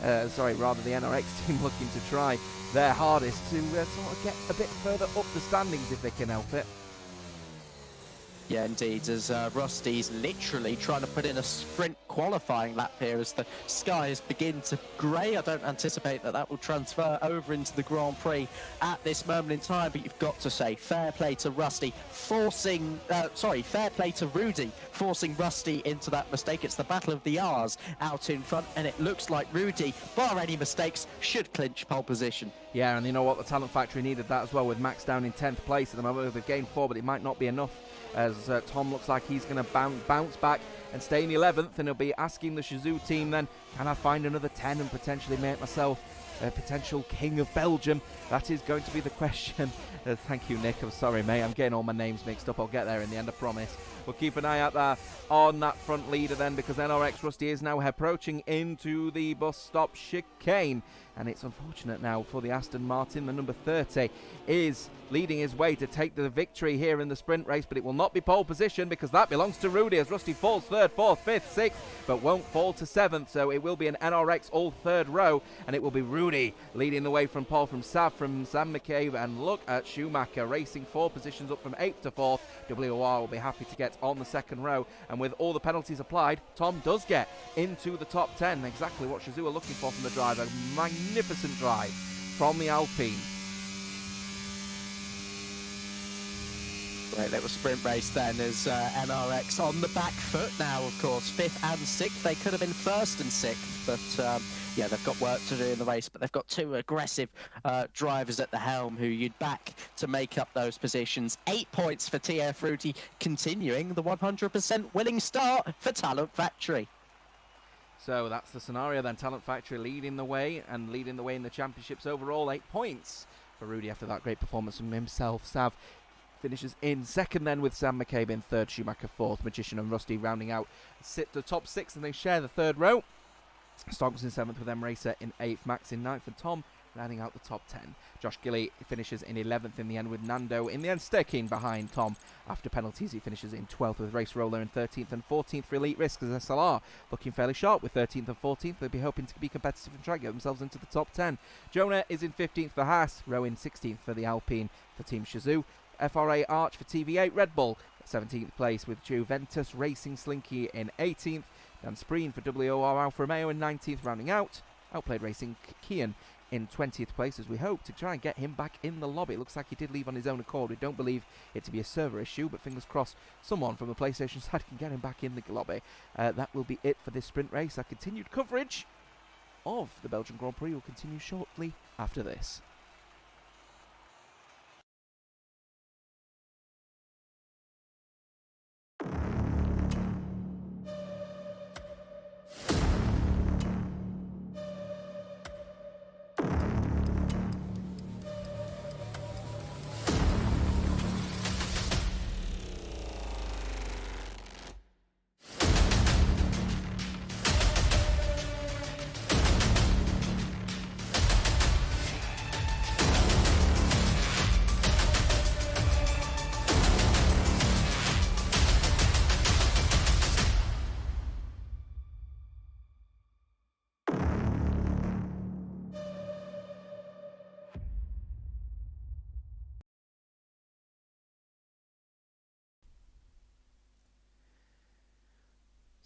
the NRX team looking to try their hardest to sort of get a bit further up the standings if they can help it. Yeah, indeed, as Rusty's literally trying to put in a sprint qualifying lap here as the skies begin to grey. I don't anticipate that will transfer over into the Grand Prix at this moment in time, but you've got to say fair play to Rusty fair play to Rudy forcing Rusty into that mistake. It's the battle of the R's out in front, and it looks like Rudy, bar any mistakes, should clinch pole position. Yeah, and you know what, the Talent Factory needed that as well, with Max down in 10th place at the moment. They've gained 4, but it might not be enough, as Tom looks like he's going to bounce back and stay in 11th, and he'll be asking the Shizou team then, can I find another 10 and potentially make myself a potential king of Belgium? That is going to be the question. Thank you, Nick. I'm sorry, mate. I'm getting all my names mixed up. I'll get there in the end, I promise. We'll keep an eye out there on that front leader then, because NRX Rusty is now approaching into the bus stop chicane. And it's unfortunate now for the Aston Martin. The number 30 is leading his way to take the victory here in the sprint race, but it will not be pole position, because that belongs to Rudy, as Rusty falls 3rd, 4th, 5th, 6th, but won't fall to 7th. So it will be an NRX all 3rd row, and it will be Rudy leading the way from pole from Sam McCabe. And look at Schumacher racing 4 positions up from 8th to 4th. WOR will be happy to get on the 2nd row, and with all the penalties applied, Tom does get into the top 10. Exactly what Shizou are looking for from the driver. Magnificent drive from the Alpine. Great little sprint race then, as NRX on the back foot now, of course. 5th and 6th. They could have been 1st and 6th, but yeah, they've got work to do in the race, but they've got 2 aggressive drivers at the helm who you'd back to make up those positions. 8 points for TF Rudy, continuing the 100% winning start for Talent Factory. So that's the scenario then. Talent Factory leading the way in the championships overall. 8 points for Rudy after that great performance from himself. Sav finishes in 2nd then, with Sam McCabe in 3rd, Schumacher 4th, Magician and Rusty rounding out the top 6, and they share the 3rd row. Stonks in 7th, with M Racer in 8th, Max in 9th, and Tom rounding out the top 10. Josh Gilly finishes in 11th in the end, with Nando in the end sticking behind Tom after penalties. He finishes in 12th, with Race Roller in 13th and 14th for Elite Risk, as SLR looking fairly sharp with 13th and 14th. They'll be hoping to be competitive and try to get themselves into the top 10. Jonah is in 15th for Haas, Rowe in 16th for the Alpine for Team Shizou. FRA Arch for TV8, Red Bull 17th place, with Juventus Racing Slinky in 18th. Dan Spreen for WOR Alfa Romeo in 19th, rounding out. Outplayed Racing Kian in 20th place, as we hope to try and get him back in the lobby. It looks like he did leave on his own accord. We don't believe it to be a server issue, but fingers crossed someone from the PlayStation side can get him back in the lobby. That will be it for this sprint race. Our continued coverage of the Belgian Grand Prix will continue shortly after this.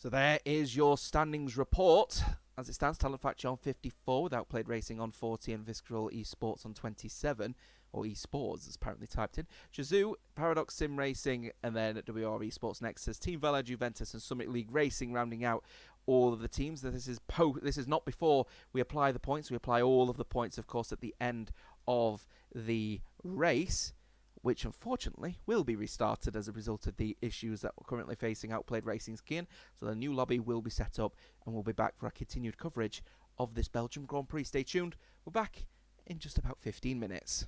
So there is your standings report. As it stands, Talent Factory on 54, with Outplayed Racing on 40 and Visceral Esports on 27, or Esports as apparently typed in. Shazoo, Paradox Sim Racing, and then WOR Esports Nexus, Team Vela, Juventus and Summit League Racing rounding out all of the teams. This is not before we apply the points. We apply all of the points, of course, at the end of the race, which unfortunately will be restarted as a result of the issues that we're currently facing Outplayed Racing's Kian. So the new lobby will be set up, and we'll be back for our continued coverage of this Belgium Grand Prix. Stay tuned. We're back in just about 15 minutes.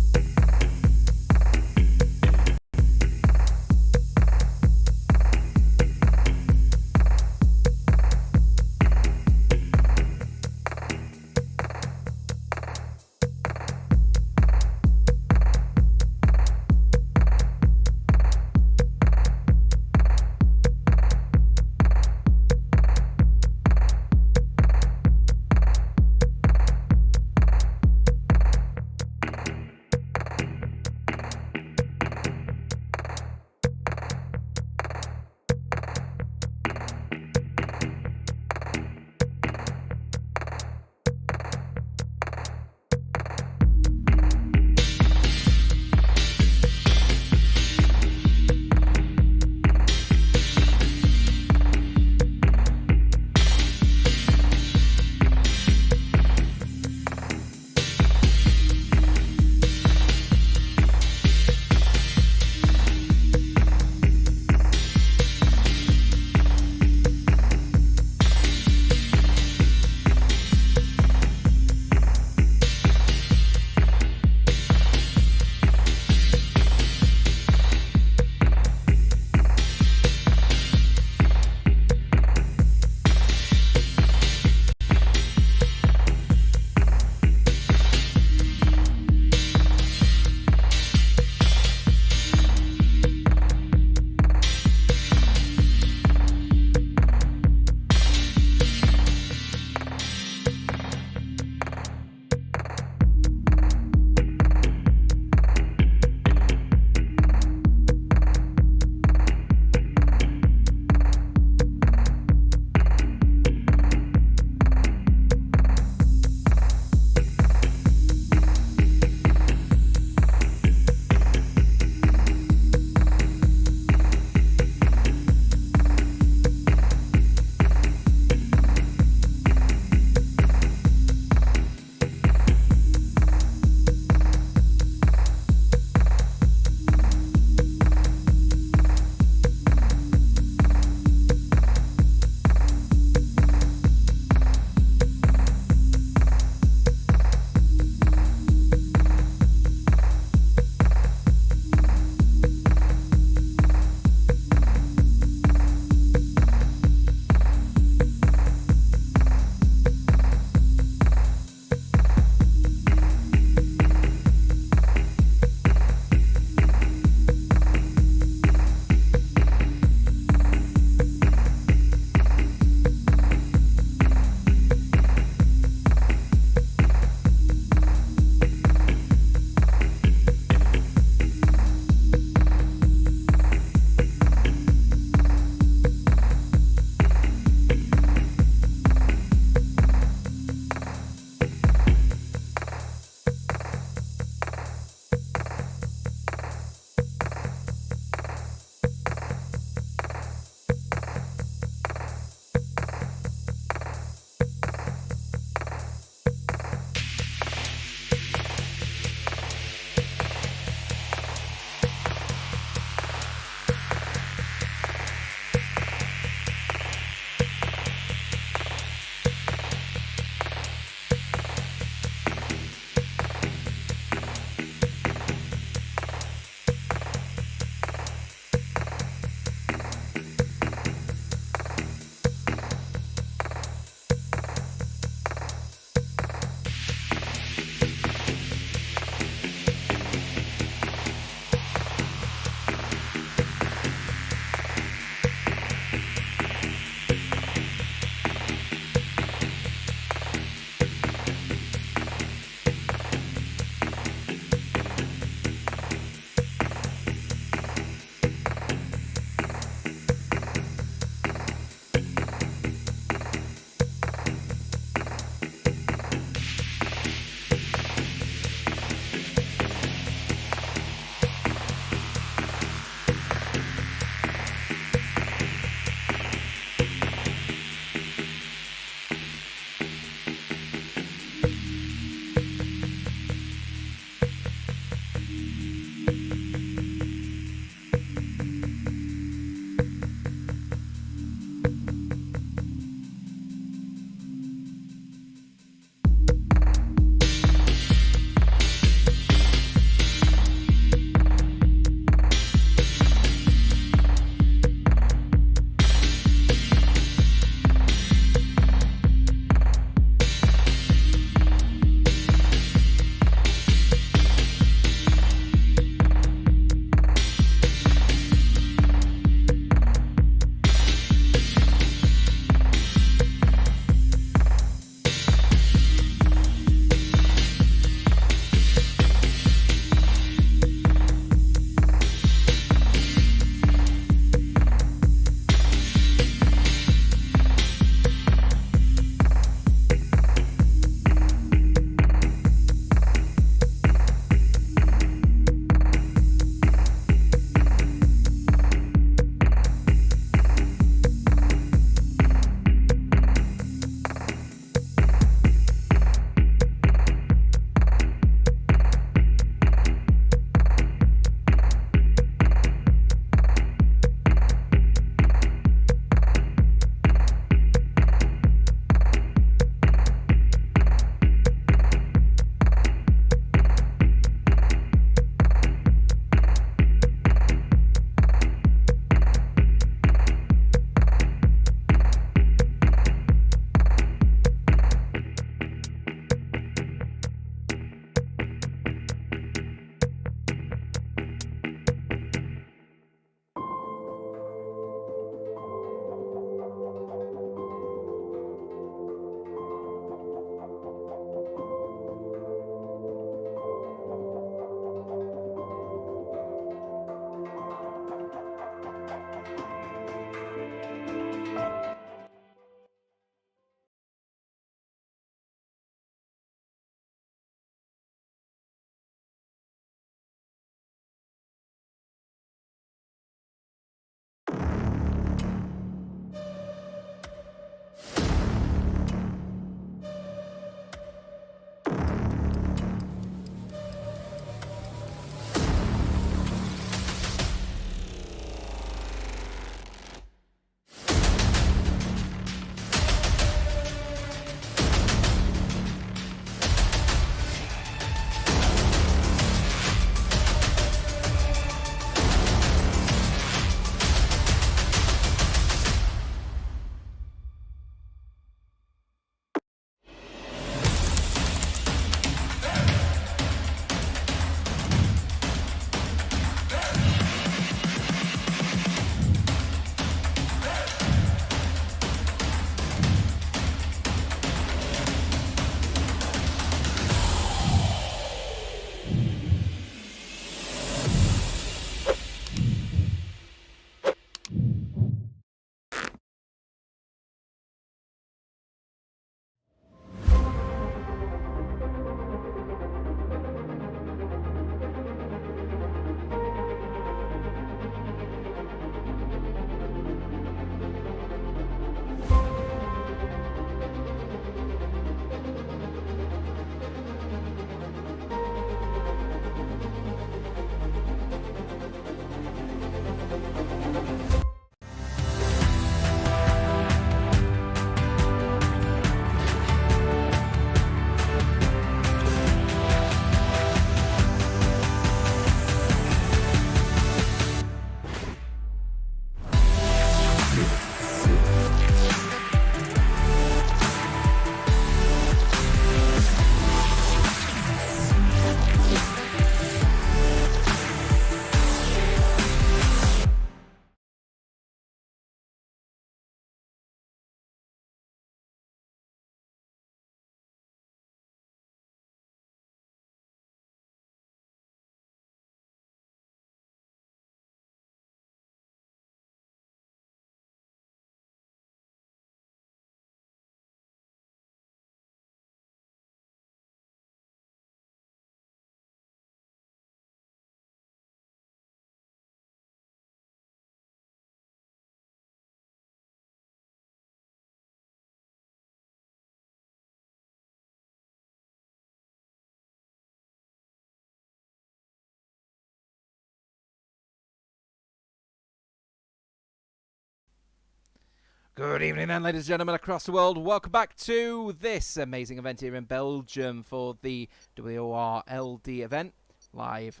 Good evening then, ladies and gentlemen across the world. Welcome back to this amazing event here in Belgium for the WOR LD event. Live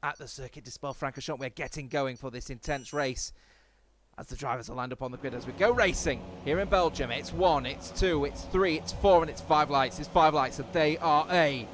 at the Circuit de Spa-Francorchamps. We're getting going for this intense race as the drivers are lined up on the grid as we go racing here in Belgium. It's 1, it's 2, it's 3, it's 4, and it's 5 lights. It's 5 lights, and they are a...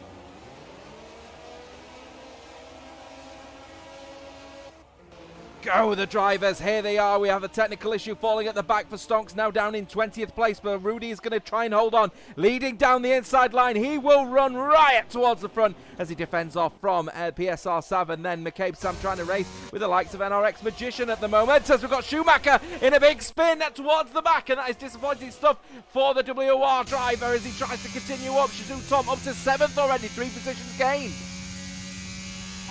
Go, the drivers, here they are. We have a technical issue falling at the back for Stonks, now down in 20th place, but Rudy is going to try and hold on, leading down the inside line. He will run riot towards the front as he defends off from PSR Sav, and then McCabe Sam trying to race with the likes of NRX Magician at the moment, as we've got Schumacher in a big spin towards the back, and that is disappointing stuff for the WOR driver as he tries to continue up. Shizou Tom up to 7th already, 3 positions gained.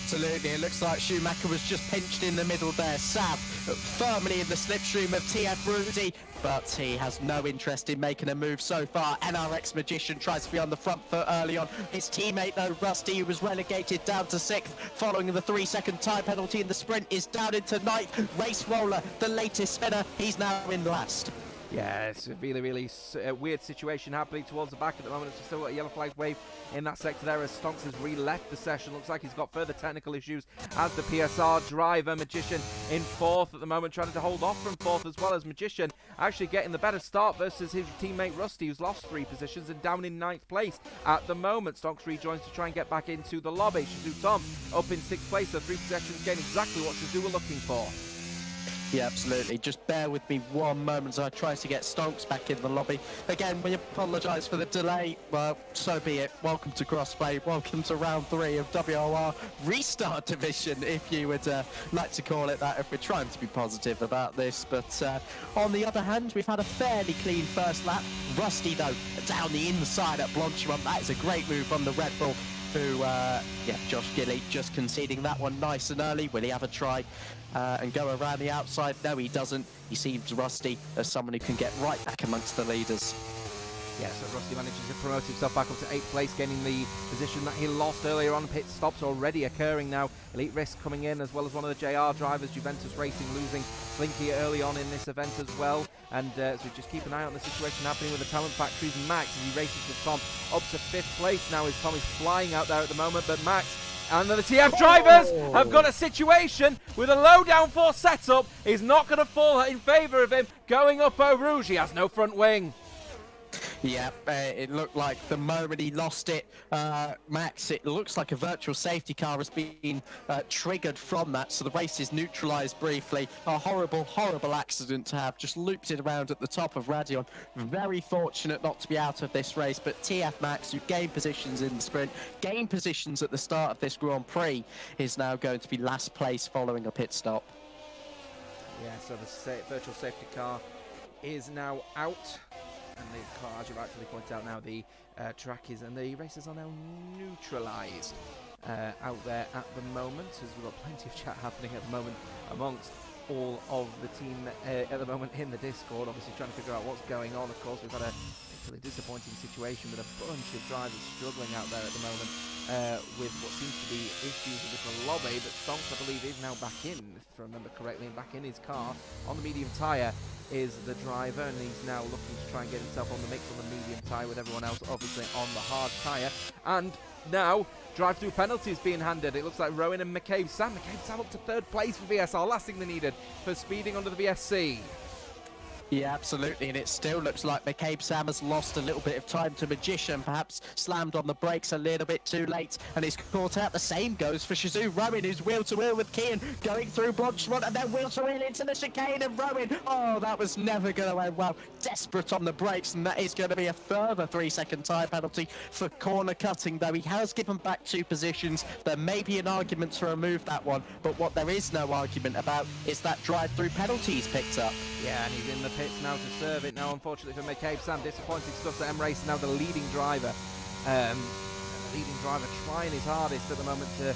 Absolutely, it looks like Schumacher was just pinched in the middle there. Sav firmly in the slipstream of TF Rudy, but he has no interest in making a move so far. NRX Magician tries to be on the front foot early on. His teammate though, Rusty, who was relegated down to 6th following the 3-second time penalty in the sprint, is down into 9th. Race Roller, the latest spinner, he's now in last. Yeah, it's a really weird situation happening towards the back at the moment. It's still got a yellow flag wave in that sector there as Stonks has re-left the session. Looks like he's got further technical issues as the PSR driver. Magician in 4th at the moment, trying to hold off from 4th, as well as Magician actually getting the better start versus his teammate Rusty, who's lost 3 positions and down in 9th place at the moment. Stonks rejoins to try and get back into the lobby. Shizou Tom up in 6th place, so 3 possessions gain, exactly what Shizou were looking for. Yeah, absolutely. Just bear with me one moment as I try to get Stonks back in the lobby. Again, we apologise for the delay. Well, so be it. Welcome to Crossplay. Welcome to round 3 of WOR Restart Division, if you would like to call it that, if we're trying to be positive about this. But on the other hand, we've had a fairly clean first lap. Rusty, though, down the inside at Blanchimont. That is a great move from the Red Bull, who, Josh Gilly just conceding that one nice and early. Will he have a try and go around the outside? No, he doesn't. He seems Rusty as someone who can get right back amongst the leaders. Yeah, so Rusty manages to promote himself back up to 8th place, gaining the position that he lost earlier on. Pit stops already occurring now. Elite Risk coming in, as well as one of the JR drivers. Juventus Racing losing Slinky early on in this event as well. And so just keep an eye on the situation happening with the Talent Factories. Max, as he races with Tom up to 5th place now, as Tom is flying out there at the moment. But Max and the TF drivers have got a situation with a low downforce setup. He's not going to fall in favour of him going up Eau Rouge. He has no front wing. Yeah, it looked like the moment he lost it, Max, it looks like a virtual safety car has been triggered from that, so the race is neutralised briefly. A horrible accident to have, just looped it around at the top of Radion. Very fortunate not to be out of this race, but TF Max, who gained positions in the sprint, gained positions at the start of this Grand Prix, is now going to be last place following a pit stop. Yeah, so the virtual safety car is now out. And the car, as you rightfully point out now, the track is, and the races are now neutralised out there at the moment, as we've got plenty of chat happening at the moment amongst all of the team at the moment in the Discord, obviously trying to figure out what's going on. Of course, we've had a particularly disappointing situation with a bunch of drivers struggling out there at the moment with what seems to be issues with the lobby, but Stonks, I believe, is now back in, if I remember correctly, and back in his car on the medium tyre is the driver, and he's now looking to try and get himself on the mix on the medium tyre with everyone else obviously on the hard tyre. And now drive-through penalties being handed. It looks like Rowan and McCabe Sam up to 3rd place for VSR, last thing they needed for speeding under the VSC. Yeah, absolutely, and it still looks like McCabe Sam has lost a little bit of time to Magician, perhaps slammed on the brakes a little bit too late, and he's caught out. The same goes for Shizou Rowan, who's wheel-to-wheel with Kian, going through Blanchimont, and then wheel-to-wheel into the chicane of Rowan. Oh, that was never going to end well. Desperate on the brakes, and that is going to be a further 3-second time penalty for corner cutting, though he has given back 2 positions. There may be an argument to remove that one, but what there is no argument about is that drive-through penalty he's picked up. Yeah, and he's in the pits now to serve it now, unfortunately for McCabe Sam. Disappointing stuff that M-Race now the leading driver. The leading driver trying his hardest at the moment to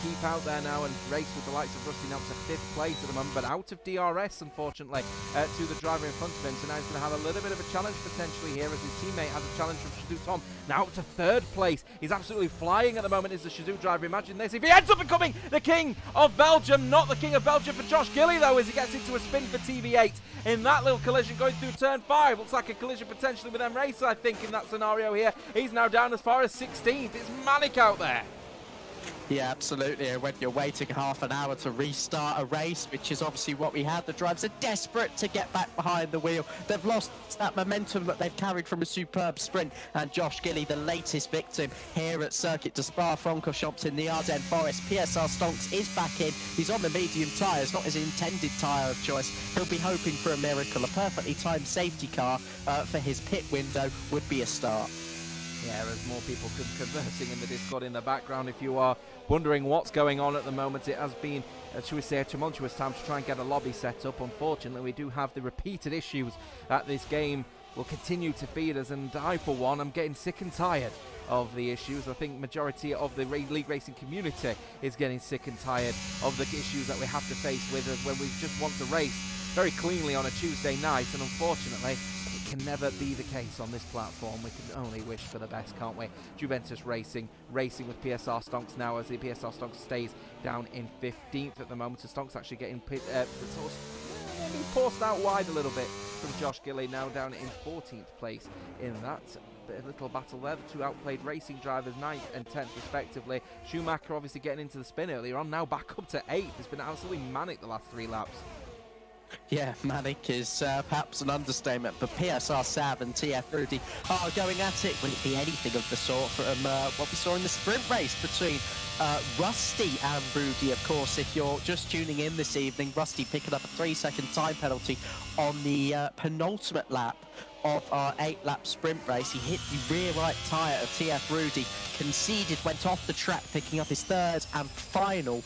keep out there now and race with the likes of Rusty now to 5th place at the moment, but out of DRS, unfortunately, to the driver in front of him. So now he's going to have a little bit of a challenge potentially here, as his teammate has a challenge from Shazoo Tom. Now up to 3rd place. He's absolutely flying at the moment, is the Shazoo driver. Imagine this, if he ends up becoming the king of Belgium. Not the king of Belgium for Josh Gilly, though, as he gets into a spin for TV8 in that little collision going through turn 5. Looks like a collision potentially with M-Racer, I think, in that scenario here. He's now down as far as 16th. It's manic out there. Yeah, absolutely. And when you're waiting half an hour to restart a race, which is obviously what we had, the drivers are desperate to get back behind the wheel. They've lost that momentum that they've carried from a superb sprint. And Josh Gilly, the latest victim here at Circuit de Spa-Francorchamps in the Ardennes Forest. PSR Stonks is back in. He's on the medium tyres, not his intended tyre of choice. He'll be hoping for a miracle. A perfectly timed safety car for his pit window would be a start. Yeah, there's more people conversing in the Discord in the background. If you are wondering what's going on at the moment, it has been, shall we say, a tumultuous time to try and get a lobby set up. Unfortunately, we do have the repeated issues that this game will continue to feed us, and I, for one, am getting sick and tired of the issues. I think majority of the league racing community is getting sick and tired of the issues that we have to face with us when we just want to race very cleanly on a Tuesday night, and unfortunately, can never be the case on this platform. We can only wish for the best, can't we? Juventus Racing with PSR Stonks now, as the PSR Stonks stays down in 15th at the moment. So Stonks actually getting forced out wide a little bit from Josh Gilly, now down in 14th place in that little battle there. The two outplayed racing drivers, 9th and 10th respectively. Schumacher obviously getting into the spin earlier on, now back up to 8th. It's been absolutely manic the last 3 laps. Yeah, manic is perhaps an understatement, but PSR Sav and TF Rudy are going at it. Will it be anything of the sort from what we saw in the sprint race between Rusty and Rudy? Of course, if you're just tuning in this evening, Rusty picking up a 3-second time penalty on the penultimate lap of our 8-lap sprint race. He hit the rear right tyre of TF Rudy, conceded, went off the track, picking up his 3rd and final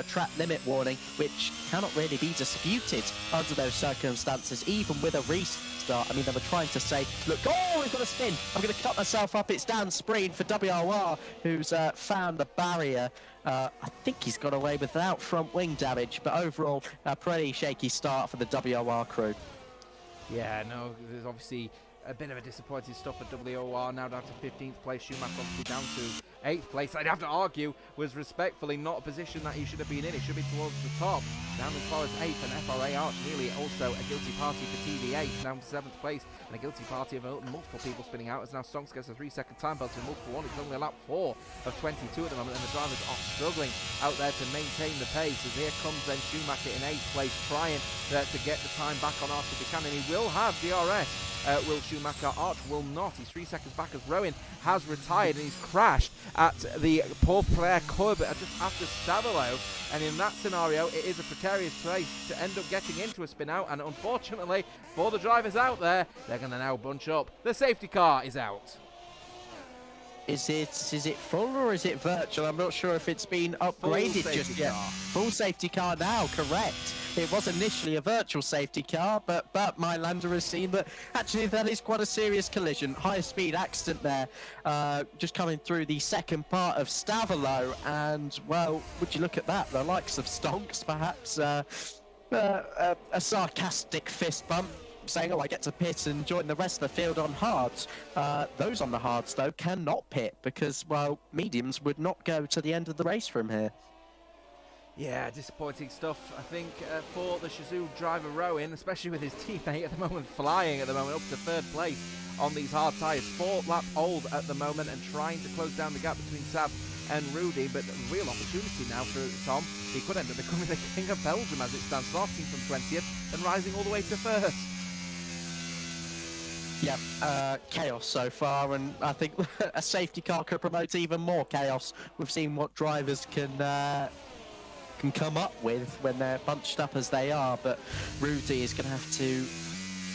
track limit warning, which cannot really be disputed under those circumstances, even with a restart. I mean, they were trying to say, look, oh, we've got a spin, I'm going to cut myself up. It's Dan Spreen for WOR, who's found the barrier. I think he's got away without front wing damage, but overall, a pretty shaky start for the WOR crew. Yeah, no, there's obviously a bit of a disappointing stuff at WOR, now down to 15th place. Schumacher obviously down to 8th place. I'd have to argue was respectfully not a position that he should have been in. It should be towards the top. Down as far as 8th, and FRA Arch nearly also a guilty party for TV8, down to 7th place, and a guilty party of multiple people spinning out, as now Stonks gets a 3-second time belt to multiple one. It's only a lap 4 of 22 at the moment, and the drivers are struggling out there to maintain the pace, as here comes then Schumacher in 8th place, trying to get the time back on Arch if he can, and he will have DRS. Will Schumacher. Arch will not. He's 3 seconds back as Rowan has retired, and he's crashed at the Paul Claire Curb just after Stavilo, and in that scenario it is a precarious place to end up getting into a spin out, and unfortunately for the drivers out there, they're going to now bunch up. The safety car is out. Is it full or is it virtual? I'm not sure if it's been upgraded just yet. Full safety car now, correct. It was initially a virtual safety car, but Mylander has seen that actually that is quite a serious collision. High speed accident there, just coming through the second part of Stavilo, and well, would you look at that? The likes of Stonks, perhaps a sarcastic fist bump, saying, oh, I get to pit and join the rest of the field on hards. Those on the hards, though, cannot pit because, well, mediums would not go to the end of the race from here. Yeah, disappointing stuff, I think, for the Shazoo driver Rowan, especially with his teammate at the moment flying at the moment up to 3rd place on these hard tyres. 4 lap old at the moment and trying to close down the gap between Sab and Rudy, but a real opportunity now for Tom. He could end up becoming the king of Belgium as it stands, starting from 20th and rising all the way to 1st. Yeah, chaos so far, and I think a safety car could promote even more chaos. We've seen what drivers can come up with when they're bunched up as they are, but Rudy is going to have to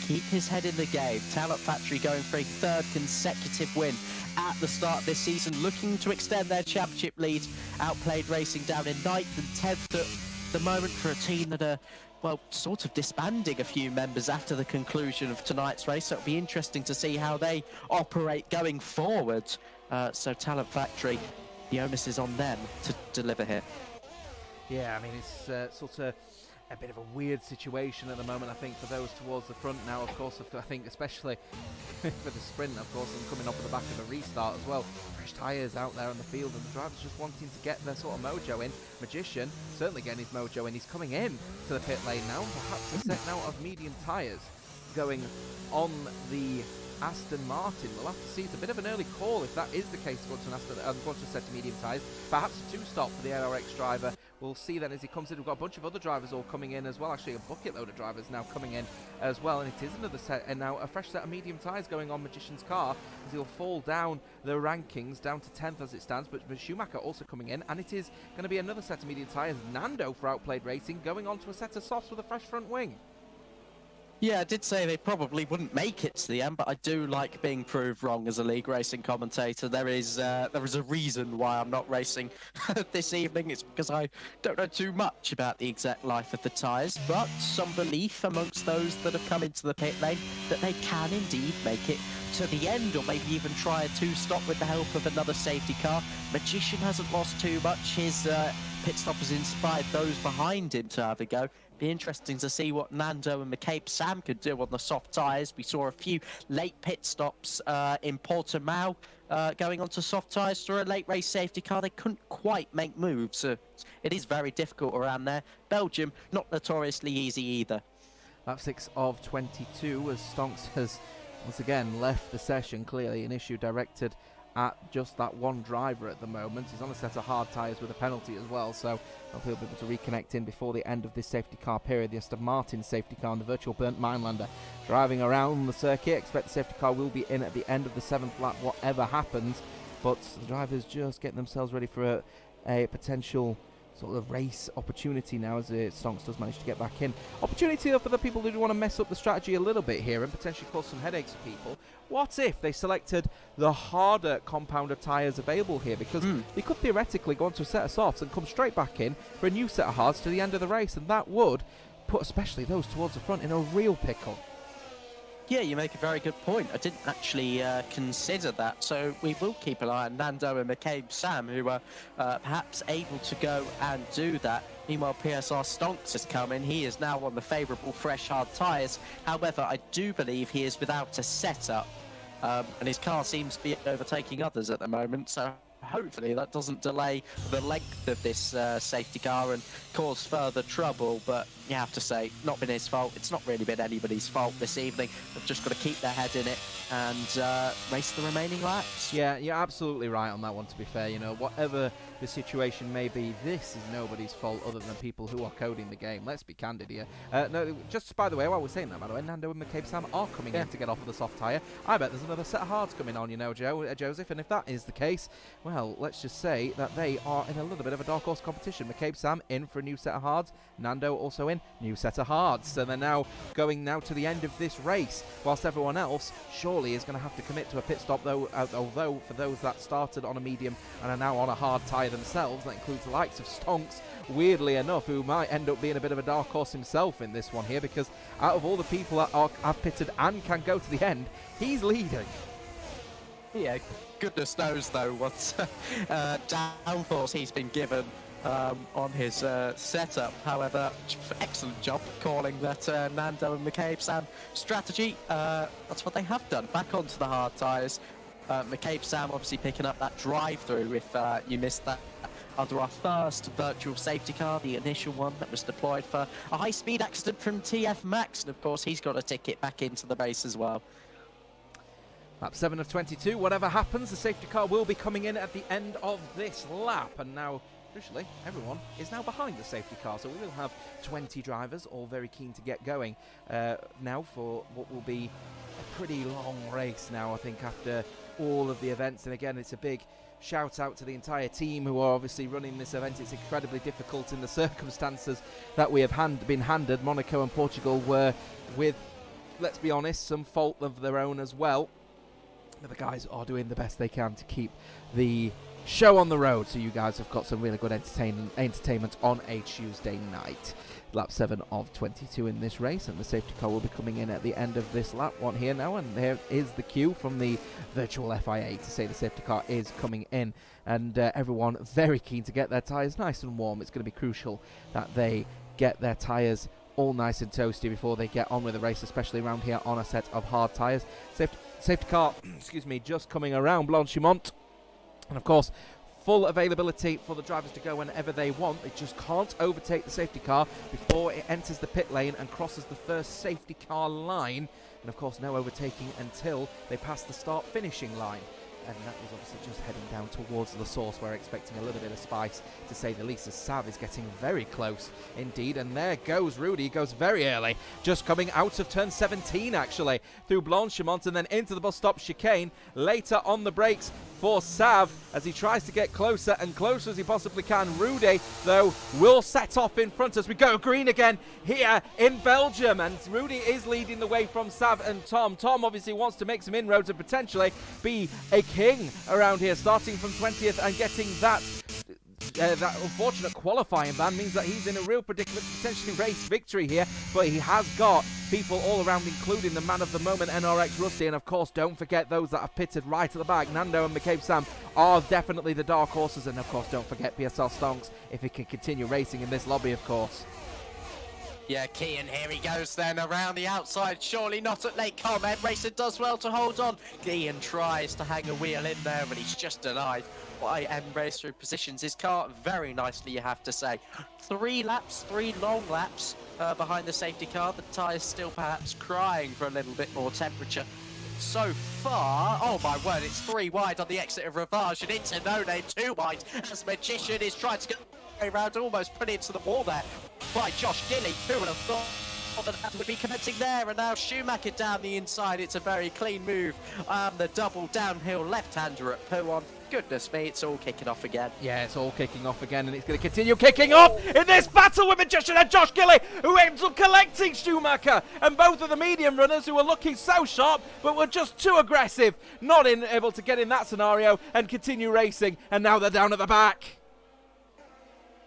keep his head in the game. Talent Factory going for a 3rd consecutive win at the start of this season, looking to extend their championship lead. Outplayed Racing down in 9th and 10th at the moment for a team that are, well, sort of disbanding a few members after the conclusion of tonight's race. So it'll be interesting to see how they operate going forward. So Talent Factory the onus is on them to deliver here. Yeah, I mean, it's sort of a bit of a weird situation at the moment, I think, for those towards the front now, of course. I think especially for the sprint, of course, and coming off the back of a restart as well. Fresh tyres out there on the field, and the drivers just wanting to get their sort of mojo in. Magician certainly getting his mojo in. He's coming in to the pit lane now, perhaps a set now of medium tyres going on the Aston Martin. We'll have to see. It's a bit of an early call if that is the case. Going to a set of medium tyres, perhaps a two-stop for the LRX driver. We'll see then as he comes in. We've got a bunch of other drivers all coming in as well. Actually, a bucket load of drivers now coming in as well. And it is another set, and now a fresh set of medium tyres going on Magician's car as he'll fall down the rankings, down to 10th as it stands. But Schumacher also coming in, and it is going to be another set of medium tyres. Nando for Outplayed Racing going on to a set of softs with a fresh front wing. Yeah, I did say they probably wouldn't make it to the end, but I do like being proved wrong as a league racing commentator. There is a reason why I'm not racing this evening. It's because I don't know too much about the exact life of the tyres, but some belief amongst those that have come into the pit lane that they can indeed make it to the end, or maybe even try a two-stop with the help of another safety car. Magician hasn't lost too much. His pit stop has inspired those behind him to have a go. Be interesting to see what Nando and McCabe Sam could do on the soft tyres. We saw a few late pit stops in Portimao going onto soft tyres through a late race safety car. They couldn't quite make moves. It is very difficult around there. Belgium, not notoriously easy either. Lap 6 of 22 as Stonks has once again left the session. Clearly an issue directed at just that one driver at the moment. He's on a set of hard tyres with a penalty as well, so hopefully he'll be able to reconnect in before the end of this safety car period. The Aston Martin safety car and the virtual burnt Minelander driving around the circuit. Expect the safety car will be in at the end of the 7th lap, whatever happens, but the drivers just getting themselves ready for a potential sort of race opportunity now as Stonks does manage to get back in. Opportunity for the people who want to mess up the strategy a little bit here and potentially cause some headaches for people. What if they selected the harder compounder tyres available here? Because they could theoretically go onto a set of softs and come straight back in for a new set of hards to the end of the race, and that would put especially those towards the front in a real pickle. Yeah, you make a very good point. I didn't actually consider that. So we will keep an eye on Nando and McCabe Sam, who are perhaps able to go and do that. Meanwhile, PSR Stonks has come in. He is now on the favourable fresh hard tyres. However, I do believe he is without a setup. And his car seems to be overtaking others at the moment. So hopefully that doesn't delay the length of this safety car and cause further trouble. But you have to say, not been his fault. It's not really been anybody's fault this evening. They've just got to keep their head in it and race the remaining laps. Yeah, you're absolutely right on that one, to be fair. You know, whatever the situation may be, this is nobody's fault other than people who are coding the game. Let's be candid here. No, just by the way, while we're saying that, by the way, Nando and McCabe Sam are coming in to get off of the soft tyre. I bet there's another set of hards coming on, you know, Joseph, and if that is the case, well, let's just say that they are in a little bit of a dark horse competition. McCabe Sam in for a new set of hards, Nando also in, new set of hards. So they're now going to the end of this race, whilst everyone else surely is going to have to commit to a pit stop, though. Although for those that started on a medium and are now on a hard tyre themselves, that includes the likes of Stonks, weirdly enough, who might end up being a bit of a dark horse himself in this one here, because out of all the people that have pitted and can go to the end, he's leading. Yeah, goodness knows though what downforce he's been given on his setup. However, excellent job calling that Nando and McCabe Sam strategy. That's what they have done. Back onto the hard tyres. McCabe Sam obviously picking up that drive-through if you missed that. Under our first virtual safety car, the initial one that was deployed for a high-speed accident from TF Max, and of course he's got a ticket back into the race as well. Lap 7 of 22, whatever happens, the safety car will be coming in at the end of this lap, and now, crucially, everyone is now behind the safety car, so we will have 20 drivers, all very keen to get going now for what will be a pretty long race now, I think, after all of the events. And again, it's a big shout out to the entire team who are obviously running this event. It's incredibly difficult in the circumstances that we have been handed. Monaco and Portugal were, with, let's be honest, some fault of their own as well. But the guys are doing the best they can to keep the show on the road. So you guys have got some really good entertainment on a Tuesday night. Lap 7 of 22 in this race, and the safety car will be coming in at the end of this lap one here now, and there is the cue from the virtual FIA to say the safety car is coming in, and everyone very keen to get their tyres nice and warm. It's going to be crucial that they get their tyres all nice and toasty before they get on with the race, especially around here on a set of hard tyres. Safety car, excuse me, just coming around Blanchimont, and of course full availability for the drivers to go whenever they want. They just can't overtake the safety car before it enters the pit lane and crosses the first safety car line. And of course, no overtaking until they pass the start finishing line. And that was obviously just heading down towards the source. We're expecting a little bit of spice, to say the least, as Sav is getting very close indeed. And there goes Rudy. He goes very early, just coming out of turn 17 actually, through Blanchimont and then into the bus stop chicane. Later on the brakes for Sav as he tries to get closer and closer as he possibly can. Rudy, though, will set off in front as we go green again here in Belgium. And Rudy is leading the way from Sav and Tom. Tom obviously wants to make some inroads and potentially be a king around here, starting from 20th and getting that unfortunate qualifying ban means that he's in a real predicament to potentially race victory here, but he has got people all around, including the man of the moment, NRX Rusty, and of course don't forget those that have pitted right at the back. Nando and McCabe Sam are definitely the dark horses, and of course don't forget PSR Stonks if he can continue racing in this lobby, of course. Yeah, Kean, here he goes then around the outside. Surely not at late comment. Racer does well to hold on. Kean tries to hang a wheel in there, but he's just denied by M Racer, who positions his car very nicely, you have to say. 3 long laps behind the safety car. The tyres still perhaps crying for a little bit more temperature. So far, oh my word, it's 3 wide on the exit of Ravage and into No Name 2 wide as Magician is trying to get around, almost put into the wall there by Josh Gilly. Who would have thought that would be commencing there? And now Schumacher down the inside. It's a very clean move. The double downhill left-hander at Pouon. Goodness me, it's all kicking off again. Yeah, it's all kicking off again, and it's going to continue kicking off in this battle with Magician and Josh Gilly, who ends up collecting Schumacher, and both of the medium runners who were looking so sharp but were just too aggressive, not able to get in that scenario and continue racing, and now they're down at the back.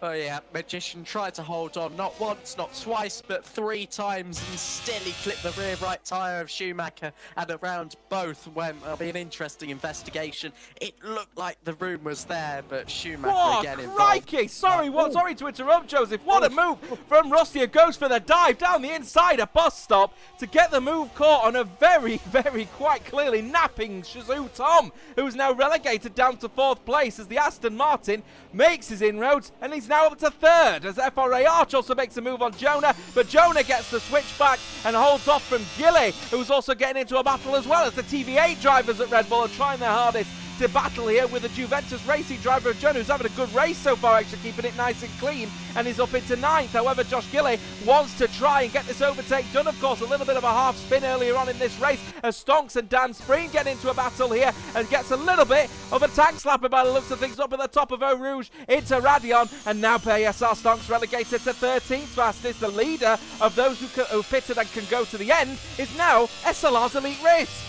Oh yeah, Magician tried to hold on, not once, not twice, but 3 times, and still he clipped the rear right tyre of Schumacher, and around both went. That'll be an interesting investigation. It looked like the room was there, but Schumacher again involved. Crikey! Sorry to interrupt, Joseph. What a move from Rusty, who goes for the dive down the inside, a bus stop, to get the move caught on a very, very quite clearly napping Shazoo Tom, who's now relegated down to 4th place as the Aston Martin makes his inroads, and he's now up to 3rd as FRA Arch also makes a move on Jonah, but Jonah gets the switch back and holds off from Gilly, who's also getting into a battle as well as the TV8 drivers at Red Bull are trying their hardest to battle here with the Juventus Racing driver of Jonah, who's having a good race so far, actually keeping it nice and clean, and is up into 9th. However, Josh Gilly wants to try and get this overtake done. Of course, a little bit of a half spin earlier on in this race as Stonks and Dan Spreen get into a battle here and gets a little bit of a tag slapper by the looks of things up at the top of Eau Rouge into Radion, and now PSR Stonks relegated to 13th fastest. The leader of those who pitted and can go to the end is now SLR's Elite Risk.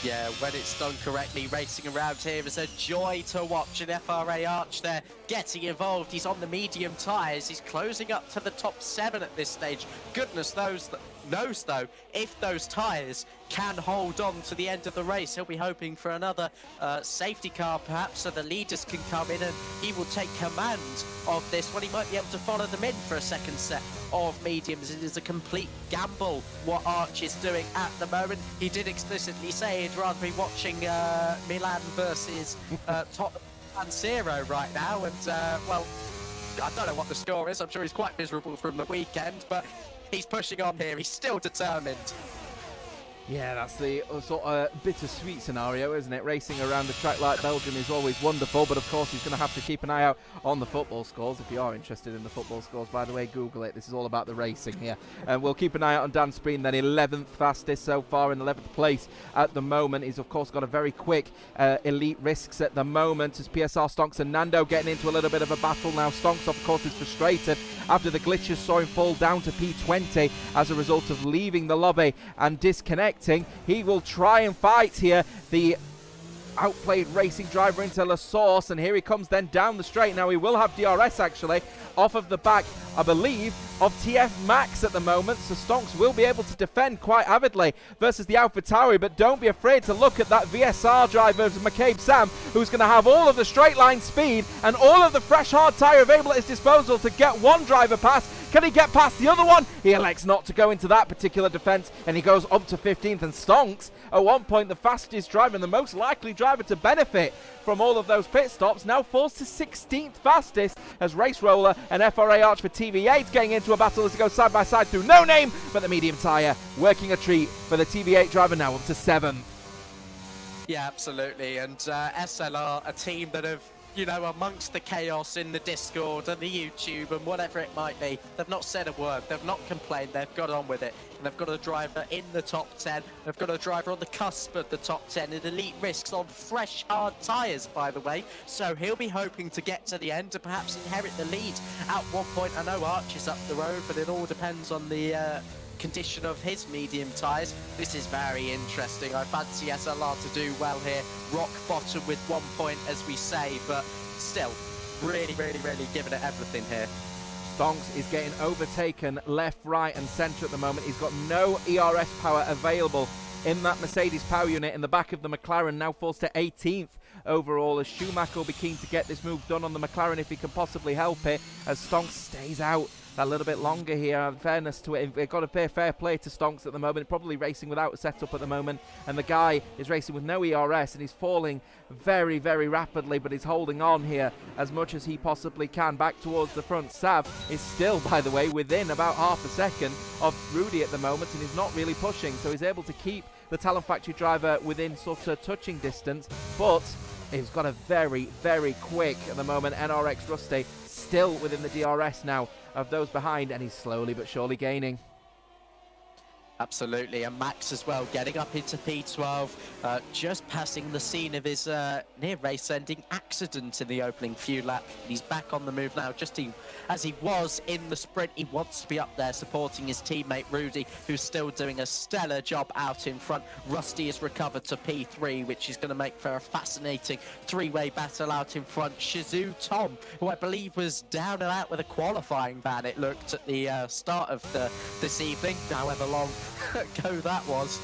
Yeah, when it's done correctly, racing around here is a joy to watch. And FRA Arch there getting involved. He's on the medium tyres. He's closing up to the top 7 at this stage. Goodness knows, though, if those tyres can hold on to the end of the race. He'll be hoping for another safety car, perhaps, so the leaders can come in and he will take command of this one. He might be able to follow them in for a second set of mediums. It is a complete gamble what Arch is doing at the moment. He did explicitly say he'd rather be watching Milan versus Tottenham and 0 right now, and well, I don't know what the score is. I'm sure he's quite miserable from the weekend, but he's pushing on here. He's still determined. Yeah, that's the sort of bittersweet scenario, isn't it? Racing around a track like Belgium is always wonderful, but of course he's going to have to keep an eye out on the football scores. If you are interested in the football scores, by the way, Google it. This is all about the racing here. And we'll keep an eye out on Dan Spreen, then 11th fastest so far in 11th place at the moment. He's, of course, got a very quick Elite Risks at the moment as PSR Stonks and Nando getting into a little bit of a battle now. Stonks, of course, is frustrated after the glitches saw him fall down to P20 as a result of leaving the lobby and disconnecting. He will try and fight here the outplayed racing driver into La Source, and here he comes then down the straight. Now he will have DRS actually off of the back, I believe, of TF Max at the moment, so Stonks will be able to defend quite avidly versus the AlphaTauri, but don't be afraid to look at that VSR driver, McCabe Sam, who's going to have all of the straight line speed and all of the fresh hard tyre available at his disposal to get one driver past. Can he get past the other one? He elects not to go into that particular defense, and he goes up to 15th, and Stonks, at one point the fastest driver and the most likely driver to benefit from all of those pit stops, now falls to 16th fastest as Race Roller and FRA Arch for TV8 getting into a battle as they go side by side through No Name, but the medium tyre working a treat for the TV8 driver, now up to 7th. Yeah, absolutely, and SLR, a team that have, you know, amongst the chaos in the Discord and the YouTube and whatever it might be, they've not said a word, they've not complained, they've got on with it. And they've got a driver in the top 10, they've got a driver on the cusp of the top 10 in Elite Risks on fresh, hard tyres, by the way. So he'll be hoping to get to the end to perhaps inherit the lead. At one point, I know Arch is up the road, but it all depends on the condition of his medium tyres. This is very interesting. I fancy SLR to do well here. Rock bottom with 1 point, as we say, but still, really giving it everything here. Stonks is getting overtaken left, right and centre at the moment. He's got no ERS power available in that Mercedes power unit in the back of the McLaren, now falls to 18th overall, as Schumacher will be keen to get this move done on the McLaren if he can possibly help it, as Stonks stays out a little bit longer here. In fairness to it, they've got to pay fair play to Stonks at the moment, probably racing without a setup at the moment, and the guy is racing with no ERS and he's falling very rapidly, but he's holding on here as much as he possibly can back towards the front. Sav is still, by the way, within about half a second of Rudy at the moment, and he's not really pushing, so he's able to keep the Talent Factory driver within sort of touching distance, but he's got a very quick at the moment NRX Rusty, still within the DRS now of those behind, and he's slowly but surely gaining. Absolutely, and Max as well, getting up into P12, just passing the scene of his near race-ending accident in the opening few laps. He's back on the move now, just as he was in the sprint. He wants to be up there supporting his teammate Rudy, who's still doing a stellar job out in front. Rusty has recovered to P3, which is going to make for a fascinating three-way battle out in front. Shizou Tom, who I believe was down and out with a qualifying ban, it looked, at the start of this evening, however long ago that was,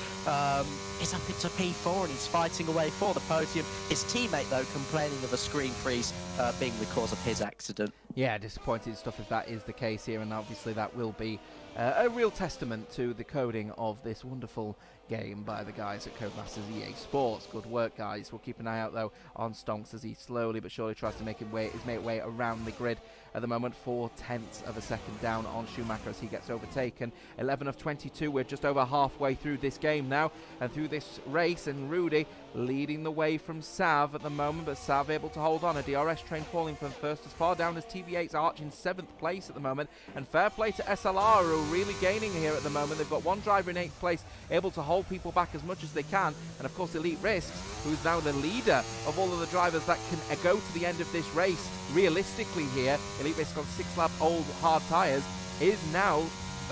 is up into P4 and he's fighting away for the podium. His teammate, though, complaining of a screen freeze being the cause of his accident. Yeah, disappointing stuff if that is the case here, and obviously that will be a real testament to the coding of this wonderful game by the guys at Codemasters EA Sports. Good work, guys. We'll keep an eye out, though, on Stonks as he slowly but surely tries to make his way around the grid. At the moment, 0.4 of a second down on Schumacher as he gets overtaken. 11 of 22. We're just over halfway through this game now and through this race, and Rudy leading the way from Sav at the moment, but Sav able to hold on. A DRS train falling from first as far down as TV8's Arch in 7th place at the moment, and fair play to SLR, who are really gaining here at the moment. They've got one driver in 8th place, able to hold people back as much as they can, and of course Elite Risks, who's now the leader of all of the drivers that can go to the end of this race. Realistically here, Elite Risks on 6-lap old hard tyres is now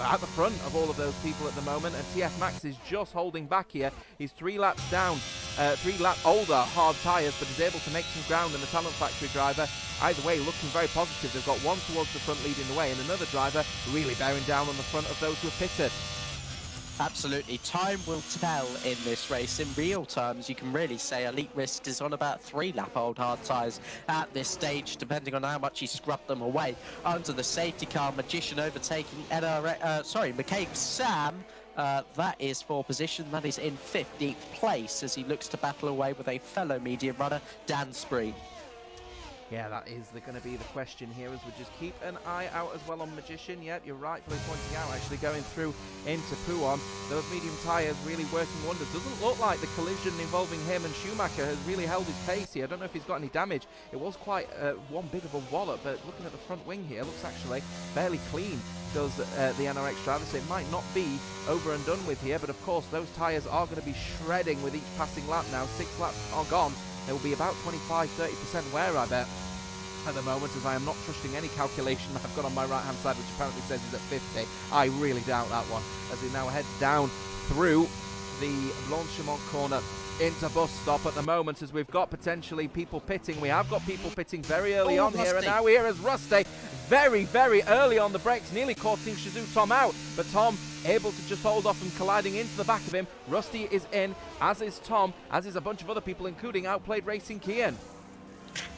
at the front of all of those people at the moment, and TF Max is just holding back here. He's 3 laps down, 3 lap older hard tyres, but is able to make some ground, and the Talent Factory driver, either way, looking very positive. They've got one towards the front leading the way, and another driver really bearing down on the front of those who are pitted. Absolutely. Time will tell in this race. In real terms, you can really say Elite Risks is on about 3-lap-old hard tyres at this stage, depending on how much he scrubbed them away. Under the safety car, Magician overtaking McCabe Sam. That is for position. That is in 15th place as he looks to battle away with a fellow medium runner, Dan Spree. Yeah, that is going to be the question here, as we just keep an eye out as well on Magician. Yep, you're rightfully pointing out, actually going through into Puon. Those medium tyres really working wonders. Doesn't look like the collision involving him and Schumacher has really held his pace here. I don't know if he's got any damage. It was quite one bit of a wallop, but looking at the front wing here, looks actually fairly clean, does the NRX driver, so it might not be over and done with here, but of course those tyres are going to be shredding with each passing lap now. 6 laps are gone. There will be about 25-30% wear, I bet, at the moment, as I am not trusting any calculation I've got on my right hand side, which apparently says he's at 50. I really doubt that one, as he now heads down through the Blanchimont corner into bus stop at the moment, as we've got potentially people pitting. We have got people pitting very early on here, and now here is Rusty very, very early on the brakes, nearly caught Team Shizou Tom out, but Tom able to just hold off from colliding into the back of him. Rusty is in, as is Tom, as is a bunch of other people, including Outplayed Racing Kian.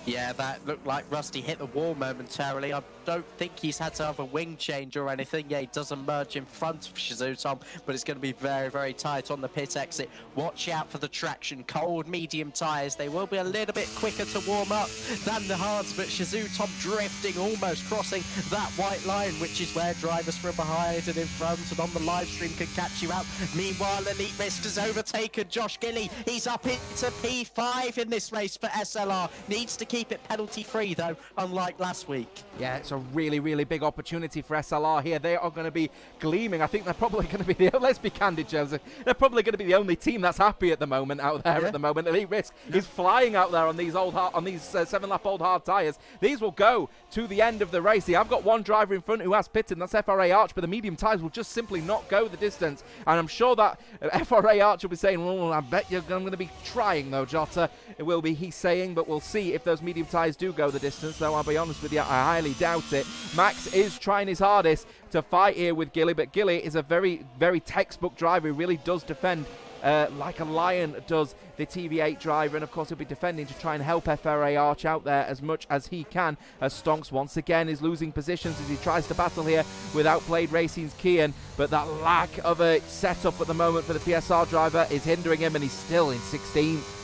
Yeah, that looked like Rusty hit the wall momentarily. I don't think he's had to have a wing change or anything. Yeah, he does emerge in front of Shizou Tom, but it's going to be very, very tight on the pit exit. Watch out for the traction. Cold, medium tyres. They will be a little bit quicker to warm up than the hards, but Shizou Tom drifting, almost crossing that white line, which is where drivers from behind and in front and on the live stream can catch you out. Meanwhile, Elite Risk has overtaken Josh Gilly. He's up into P5 in this race for SLR. Needs to keep it penalty-free, though, unlike last week. Yeah, it's a really, really big opportunity for SLR here. They are going to be gleaming. I think they're probably going to be the, let's be candid, Joseph, they're probably going to be the only team that's happy at the moment out there at the moment. Elite Risk is flying out there on these old on these 7-lap old hard tyres. These will go to the end of the race. I've got one driver in front who has pitted, and that's FRA Arch, but the medium tyres will just simply not go the distance. And I'm sure that FRA Arch will be saying, well, I bet you're going to be trying, though, Jota. It will be, he's saying, but we'll see if those medium tyres do go the distance, though I'll be honest with you, I highly doubt it. Max is trying his hardest to fight here with Gilly, but Gilly is a very, very textbook driver. He really does defend like a lion does the TV8 driver, and of course he'll be defending to try and help FRA Arch out there as much as he can, as Stonks once again is losing positions as he tries to battle here with Outplayed Racing's Kian, but that lack of a setup at the moment for the PSR driver is hindering him, and he's still in 16th.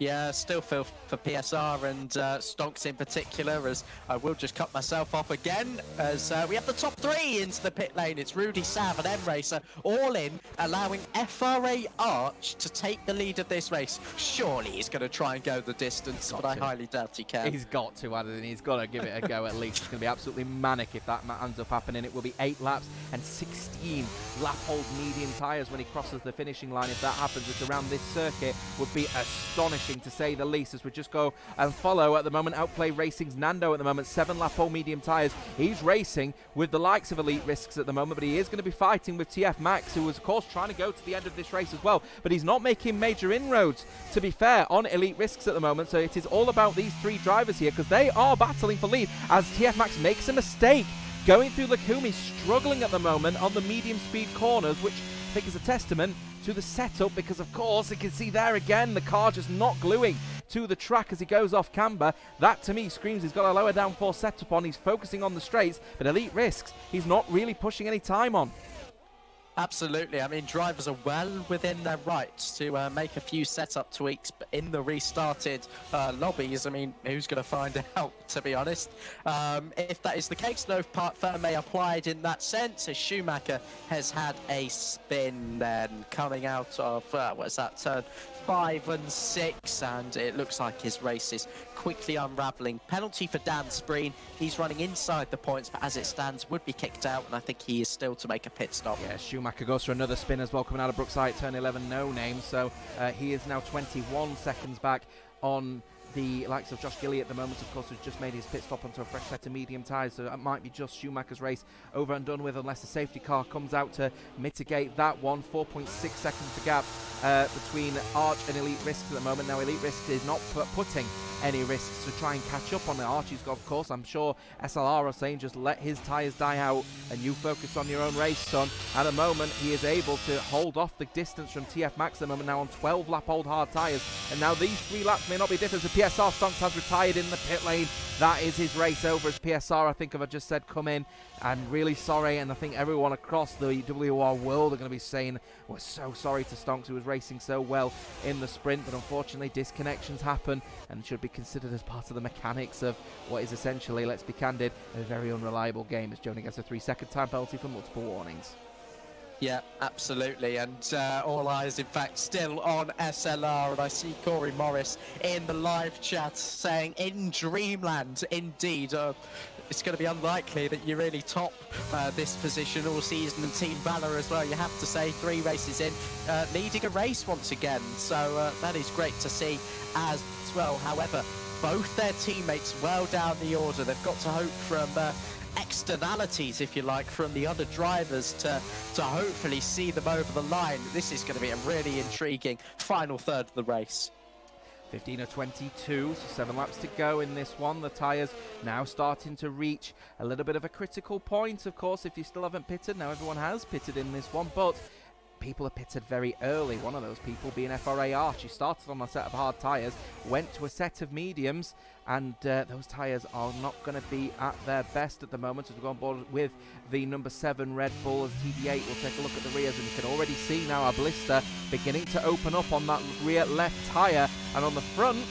Yeah, still feel for PSR and Stonks in particular, as I will just cut myself off again, as we have the top three into the pit lane. It's Rudy, Sav and M-Racer all in, allowing FRA Arch to take the lead of this race. Surely he's going to try and go the distance, but I highly doubt he can. He's got to, and he's got to give it a go at least. It's going to be absolutely manic if that ends up happening. It will be 8 laps and 16 lap-hold medium tyres when he crosses the finishing line. If that happens, which around this circuit would be astonishing, to say the least, as we just go and follow at the moment Outplay Racing's Nando at the moment, 7 lap-hold medium tyres. He's racing with the likes of Elite Risks at the moment, but he is going to be fighting with TF Max, who was of course trying to go to the end of this race as well, but he's not making major inroads, to be fair, on Elite Risks at the moment. So it is all about these 3 drivers here, because they are battling for lead as TF Max makes a mistake going through Lakumi, struggling at the moment on the medium speed corners, which I think is a testament to the setup, because of course you can see there again the car just not gluing to the track as he goes off camber. That to me screams he's got a lower downforce setup on, he's focusing on the straights, but Elite Risks he's not really pushing any time on. Absolutely. I mean, drivers are well within their rights to make a few setup tweaks in the restarted lobbies. I mean, who's going to find out, to be honest? If that is the case, no part firmly applied in that sense, as Schumacher has had a spin then coming out of, what's that, turn 5 and 6, and it looks like his race is quickly unraveling. Penalty for Dan Spreen. He's running inside the points, but as it stands, would be kicked out, and I think he is still to make a pit stop. Yeah, Schumacher goes for another spin as well, coming out of Brookside, turn 11, no name, so he is now 21 seconds back on the likes of Josh Gilly at the moment, of course, who's just made his pit stop onto a fresh set of medium tyres, so that might be just Schumacher's race over and done with, unless the safety car comes out to mitigate that one. 4.6 seconds the gap between Arch and Elite Risks at the moment. Now Elite Risks is not putting any risks to try and catch up on the Archie's got, of course. I'm sure SLR are saying just let his tyres die out and you focus on your own race, son. At the moment, he is able to hold off the distance from TF Max at the moment, now on 12 lap old hard tyres. And now these 3 laps may not be different. So PSR Stunts has retired in the pit lane. That is his race over, as PSR, I think, have just said, come in. I'm really sorry, and I think everyone across the WOR world are going to be saying, we're so sorry to Stonks, who was racing so well in the sprint, but unfortunately disconnections happen and should be considered as part of the mechanics of what is essentially, let's be candid, a very unreliable game, as Joni gets a 3-second time penalty for multiple warnings. Yeah, absolutely, and all eyes, in fact, still on SLR, and I see Corey Morris in the live chat saying, in Dreamland, indeed, it's going to be unlikely that you really top this position all season, and Team Valor as well, you have to say, 3 races in, leading a race once again, so that is great to see as well. However, both their teammates well down the order. They've got to hope from externalities, if you like, from the other drivers to hopefully see them over the line. This is going to be a really intriguing final third of the race. 15 of 22, so 7 laps to go in this one. The tyres now starting to reach a little bit of a critical point, of course, if you still haven't pitted. Now everyone has pitted in this one, but people are pitted very early. One of those people being FRA Arch. He started on a set of hard tyres, went to a set of mediums, and those tyres are not going to be at their best at the moment as we go on board with the number 7 Red Bull as TD8. We'll take a look at the rears, and you can already see now a blister beginning to open up on that rear left tyre, and on the front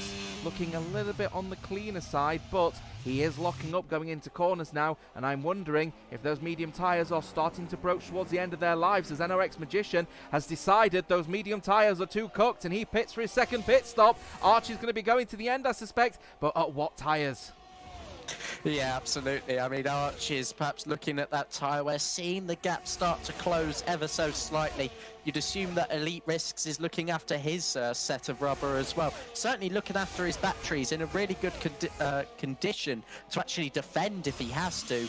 looking a little bit on the cleaner side, but he is locking up going into corners now, and I'm wondering if those medium tyres are starting to approach towards the end of their lives, as NRX Magician has decided those medium tyres are too cooked, and he pits for his second pit stop. Archie's going to be going to the end, I suspect, but at what tyres? Yeah, absolutely. I mean, Arch is perhaps looking at that tyre where seeing the gap start to close ever so slightly. You'd assume that Elite Risks is looking after his set of rubber as well. Certainly looking after his batteries in a really good condition to actually defend if he has to.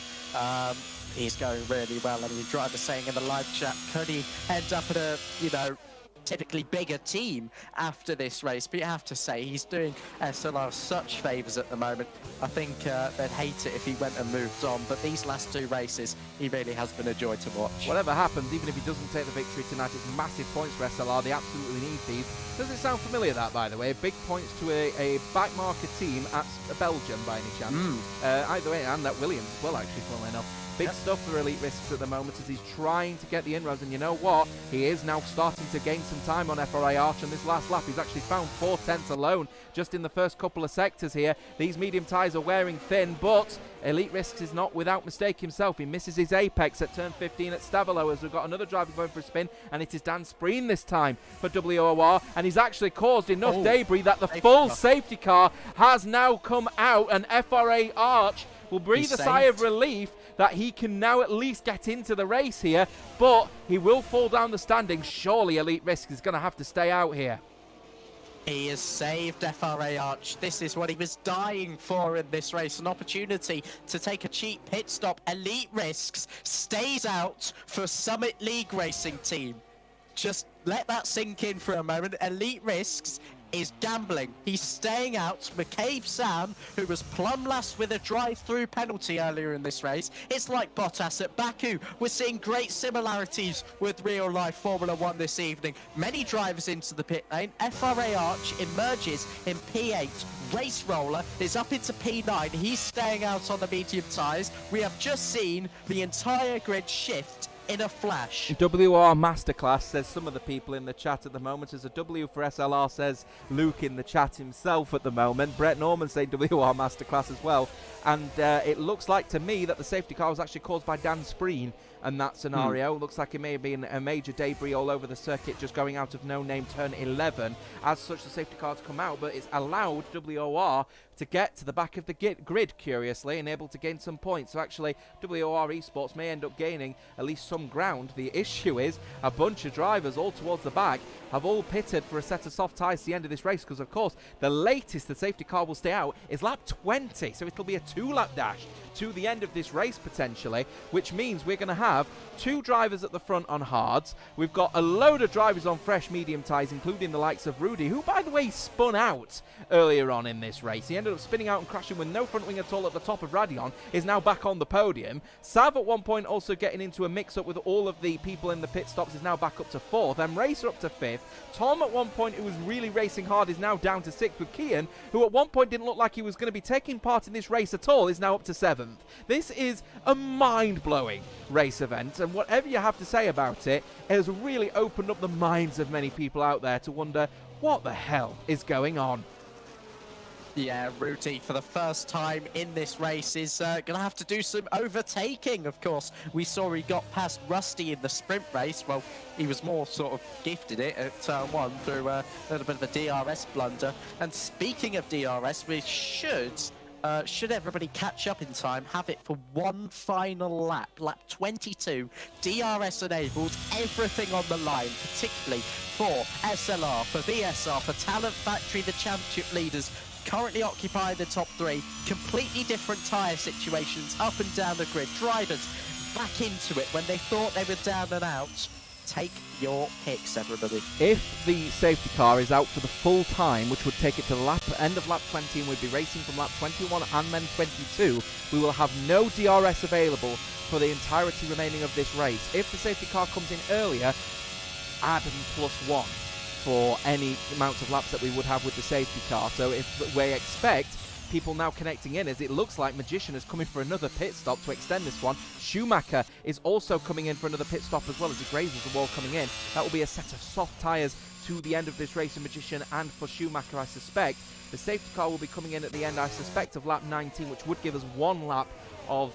He's going really well. I mean, the driver saying in the live chat, could he end up at a, typically bigger team after this race? But you have to say he's doing SLR such favours at the moment. I think they'd hate it if he went and moved on, but these last 2 races he really has been a joy to watch. Whatever happens, even if he doesn't take the victory tonight, it's massive points for SLR. They absolutely need these. Does it sound familiar, that, by the way? Big points to a back marker team at Belgium by any chance. Either way, and that Williams as well, actually, funnily enough. Big stuff for Elite Risks at the moment as he's trying to get the inroads, and you know what? He is now starting to gain some time on FRA Arch on this last lap. He's actually found 4/10 alone just in the first couple of sectors here. These medium tyres are wearing thin, but Elite Risks is not without mistake himself. He misses his apex at turn 15 at Stavelo as we've got another driver going for a spin, and it is Dan Spreen this time for WOR, and he's actually caused enough debris that the full safety car has now come out, and FRA Arch will breathe a sigh of relief that he can now at least get into the race here, but he will fall down the standings. Surely Elite Risk is going to have to stay out here. He has saved FRA Arch. This is what he was dying for in this race, an opportunity to take a cheap pit stop. Elite Risks stays out for Summit League Racing Team. Just let that sink in for a moment. Elite Risks is gambling. He's staying out. McCabe Sam, who was plumb last with a drive-through penalty earlier in this race. It's like Bottas at Baku. We're seeing great similarities with real-life Formula 1 this evening. Many drivers into the pit lane. FRA Arch emerges in P8. Race Roller is up into P9. He's staying out on the medium tyres. We have just seen the entire grid shift in a flash. WR Masterclass, says some of the people in the chat at the moment. As a W for SLR, says Luke in the chat himself at the moment. Brett Norman saying WR Masterclass as well. And it looks like to me that the safety car was actually caused by Dan Spreen and that scenario. Looks like it may have been a major debris all over the circuit just going out of no name turn 11. As such, the safety car's come out, but it's allowed WOR to get to the back of the grid, curiously, and able to gain some points. So actually, WOR Esports may end up gaining at least some ground. The issue is a bunch of drivers all towards the back have all pitted for a set of soft tyres to the end of this race, because of course the latest the safety car will stay out is lap 20, so it'll be a 2-lap dash to the end of this race potentially, which means we're going to have 2 drivers at the front on hards. We've got a load of drivers on fresh medium tyres, including the likes of Rudy, who by the way spun out earlier on in this race. He ended up spinning out and crashing with no front wing at all at the top of Radion, is now back on the podium. Sav at one point also getting into a mix-up with all of the people in the pit stops, is now back up to 4th, then Racer up to 5th. Tom at one point, who was really racing hard, is now down to 6th, with Kian, who at one point didn't look like he was going to be taking part in this race at all, is now up to 7th. This is a mind-blowing race event, and whatever you have to say about it, it has really opened up the minds of many people out there to wonder what the hell is going on. Yeah, Rudy, for the first time in this race, is going to have to do some overtaking, of course. We saw he got past Rusty in the sprint race. Well, he was more sort of gifted it at turn 1 through a little bit of a DRS blunder. And speaking of DRS, we should everybody catch up in time, have it for one final lap, lap 22, DRS enabled, everything on the line, particularly for SLR, for VSR, for Talent Factory, the championship leaders, currently occupying the top 3. Completely different tyre situations up and down the grid. Drivers back into it when they thought they were down and out. Take your picks, everybody. If the safety car is out for the full time, which would take it to the end of lap 20 and we'd be racing from lap 21 and then 22, we will have no DRS available for the entirety remaining of this race. If the safety car comes in earlier, add +1 for any amount of laps that we would have with the safety car. So if we expect people now connecting in, as it looks like Magician is coming for another pit stop to extend this one. Schumacher is also coming in for another pit stop as well as he grazes the wall coming in. That will be a set of soft tyres to the end of this race for Magician and for Schumacher, I suspect. The safety car will be coming in at the end, I suspect, of lap 19, which would give us 1 lap of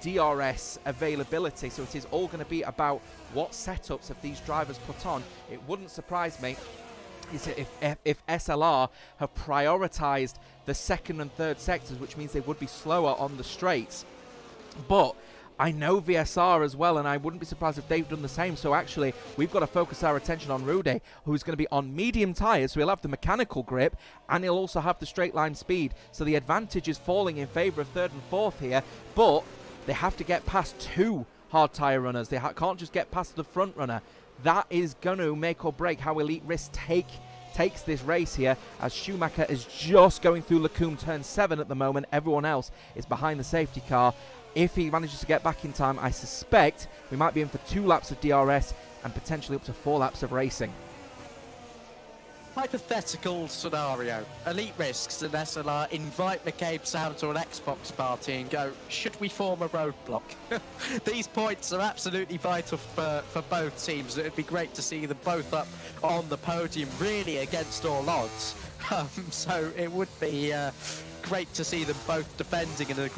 DRS availability. So it is all going to be about what setups have these drivers put on. It wouldn't surprise me if SLR have prioritised the second and third sectors, which means they would be slower on the straights. But I know VSR as well, and I wouldn't be surprised if they've done the same. So actually, we've got to focus our attention on Rude, who's going to be on medium tyres, so he'll have the mechanical grip, and he'll also have the straight line speed. So the advantage is falling in favour of third and fourth here, but they have to get past 2 hard tyre runners. They can't just get past the front runner. That is going to make or break how Elite Risk takes this race here, as Schumacher is just going through Lacombe turn 7 at the moment. Everyone else is behind the safety car. If he manages to get back in time, I suspect we might be in for 2 laps of DRS and potentially up to 4 laps of racing. Hypothetical scenario. Elite Risks and SLR invite McCabe Sam to an Xbox party and go, should we form a roadblock? These points are absolutely vital for both teams. It would be great to see them both up on the podium, really against all odds. So it would be great to see them both defending in an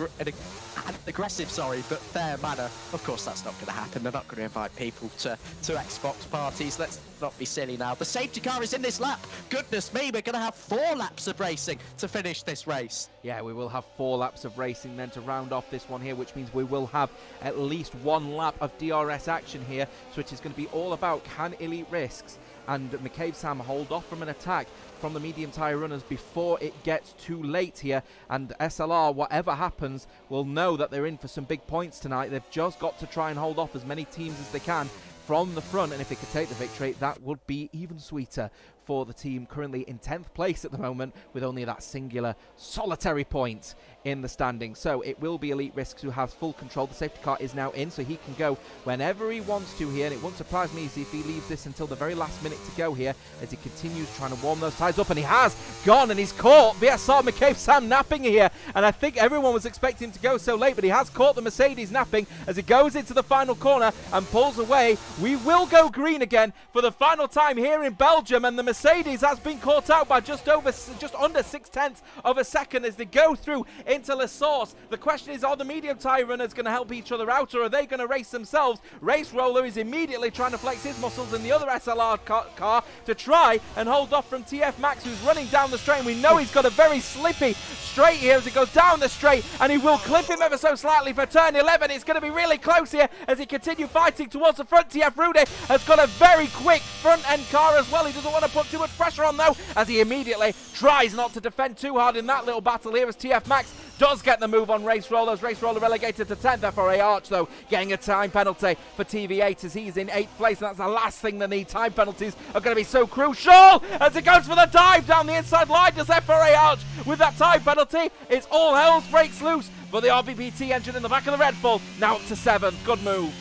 aggressive, but fair manner. Of course, that's not going to happen. They're not going to invite people to Xbox parties. Let's not be silly now. The safety car is in this lap. Goodness me, we're going to have 4 laps of racing to finish this race. Yeah, we will have 4 laps of racing then to round off this one here, which means we will have at least 1 lap of DRS action here. So it is going to be all about, can Elite Risks and McCabe Sam hold off from an attack from the medium tyre runners before it gets too late here. And SLR, whatever happens, will know that they're in for some big points tonight. They've just got to try and hold off as many teams as they can from the front, and if they could take the victory, that would be even sweeter for the team currently in 10th place at the moment with only that singular solitary point in the standing. So it will be Elite Risks who has full control. The safety car is now in, so he can go whenever he wants to here, and it won't surprise me if he leaves this until the very last minute to go here as he continues trying to warm those tyres up, and he has gone, and he's caught VSR McCabe Sam napping here, and I think everyone was expecting him to go so late, but he has caught the Mercedes napping as he goes into the final corner and pulls away. We will go green again for the final time here in Belgium, and the Mercedes has been caught out by just under 0.6 of a second as they go through into La Source. The question is, are the medium tyre runners going to help each other out, or are they going to race themselves? Race Roller is immediately trying to flex his muscles in the other SLR car to try and hold off from TF Max, who's running down the straight, and we know he's got a very slippy straight here as he goes down the straight, and he will clip him ever so slightly for turn 11. It's going to be really close here as he continues fighting towards the front. TF Rude has got a very quick front end car as well. He doesn't want to put too much pressure on though, as he immediately tries not to defend too hard in that little battle here, as TF Max does get the move on Race Rollers. Race Roller relegated to 10th. FRA Arch though getting a time penalty for TV8 as he's in 8th place, and that's the last thing they need. Time penalties are going to be so crucial as it goes for the dive down the inside line. Does FRA Arch with that time penalty? It's all hell breaks loose for the RBPT engine in the back of the Red Bull, now up to 7th. Good move.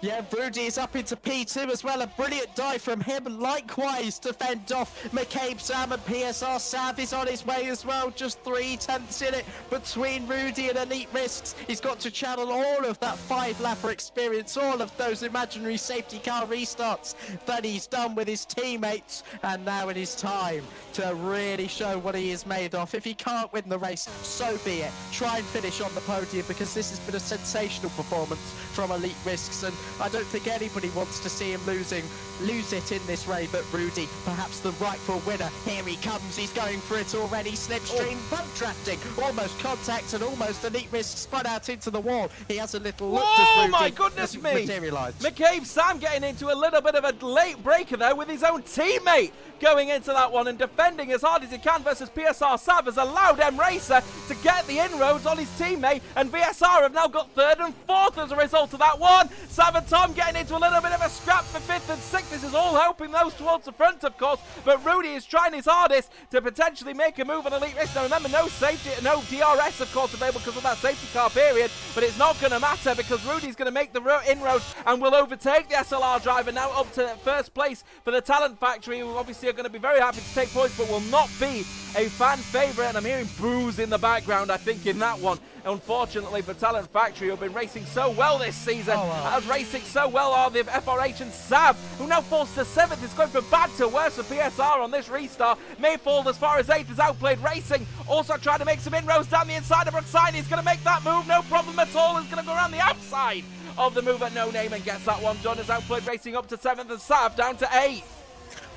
Yeah, Rudy is up into P2 as well. A brilliant dive from him, likewise, to fend off McCabe Sam, and PSR Sav is on his way as well. Just 3/10 in it between Rudy and Elite Risks. He's got to channel all of that 5-lapper experience, all of those imaginary safety car restarts that he's done with his teammates, and now it is time to really show what he is made of. If he can't win the race, so be it. Try and finish on the podium, because this has been a sensational performance from Elite Risks, and I don't think anybody wants to see him lose it in this race, but Rudy, perhaps the rightful winner. Here he comes, he's going for it already. Slipstream, bump drafting, almost contact and almost Elite Risk spun out into the wall. He has a little look. Oh my goodness me! McCabe Sam getting into a little bit of a late breaker there with his own teammate going into that one and defending as hard as he can versus PSR. Sav has allowed M-Racer to get the inroads on his teammate, and VSR have now got 3rd and 4th as a result of that one. Sav and Tom getting into a little bit of a scrap for 5th and 6th. This is all helping those towards the front, of course, but Rudy is trying his hardest to potentially make a move on Elite Risk. Now remember, no safety, no DRS of course available because of that safety car period, but it's not going to matter because Rudy's going to make the inroads and will overtake the SLR driver, now up to 1st place for the Talent Factory, who obviously are going to be very happy to take points but will not be a fan favourite. And I'm hearing boos in the background, I think, in that one. Unfortunately for Talent Factory, who've been racing so well this season, as racing so well are the FRH and Sav, who now falls to 7th. It's going from bad to worse for PSR on this restart. May fall as far as 8th as Outplayed Racing, also trying to make some inroads down the inside of Brookside. He's going to make that move, no problem at all. He's going to go around the outside of the move at No Name and gets that one done as Outplayed Racing up to 7th and Sav down to 8th.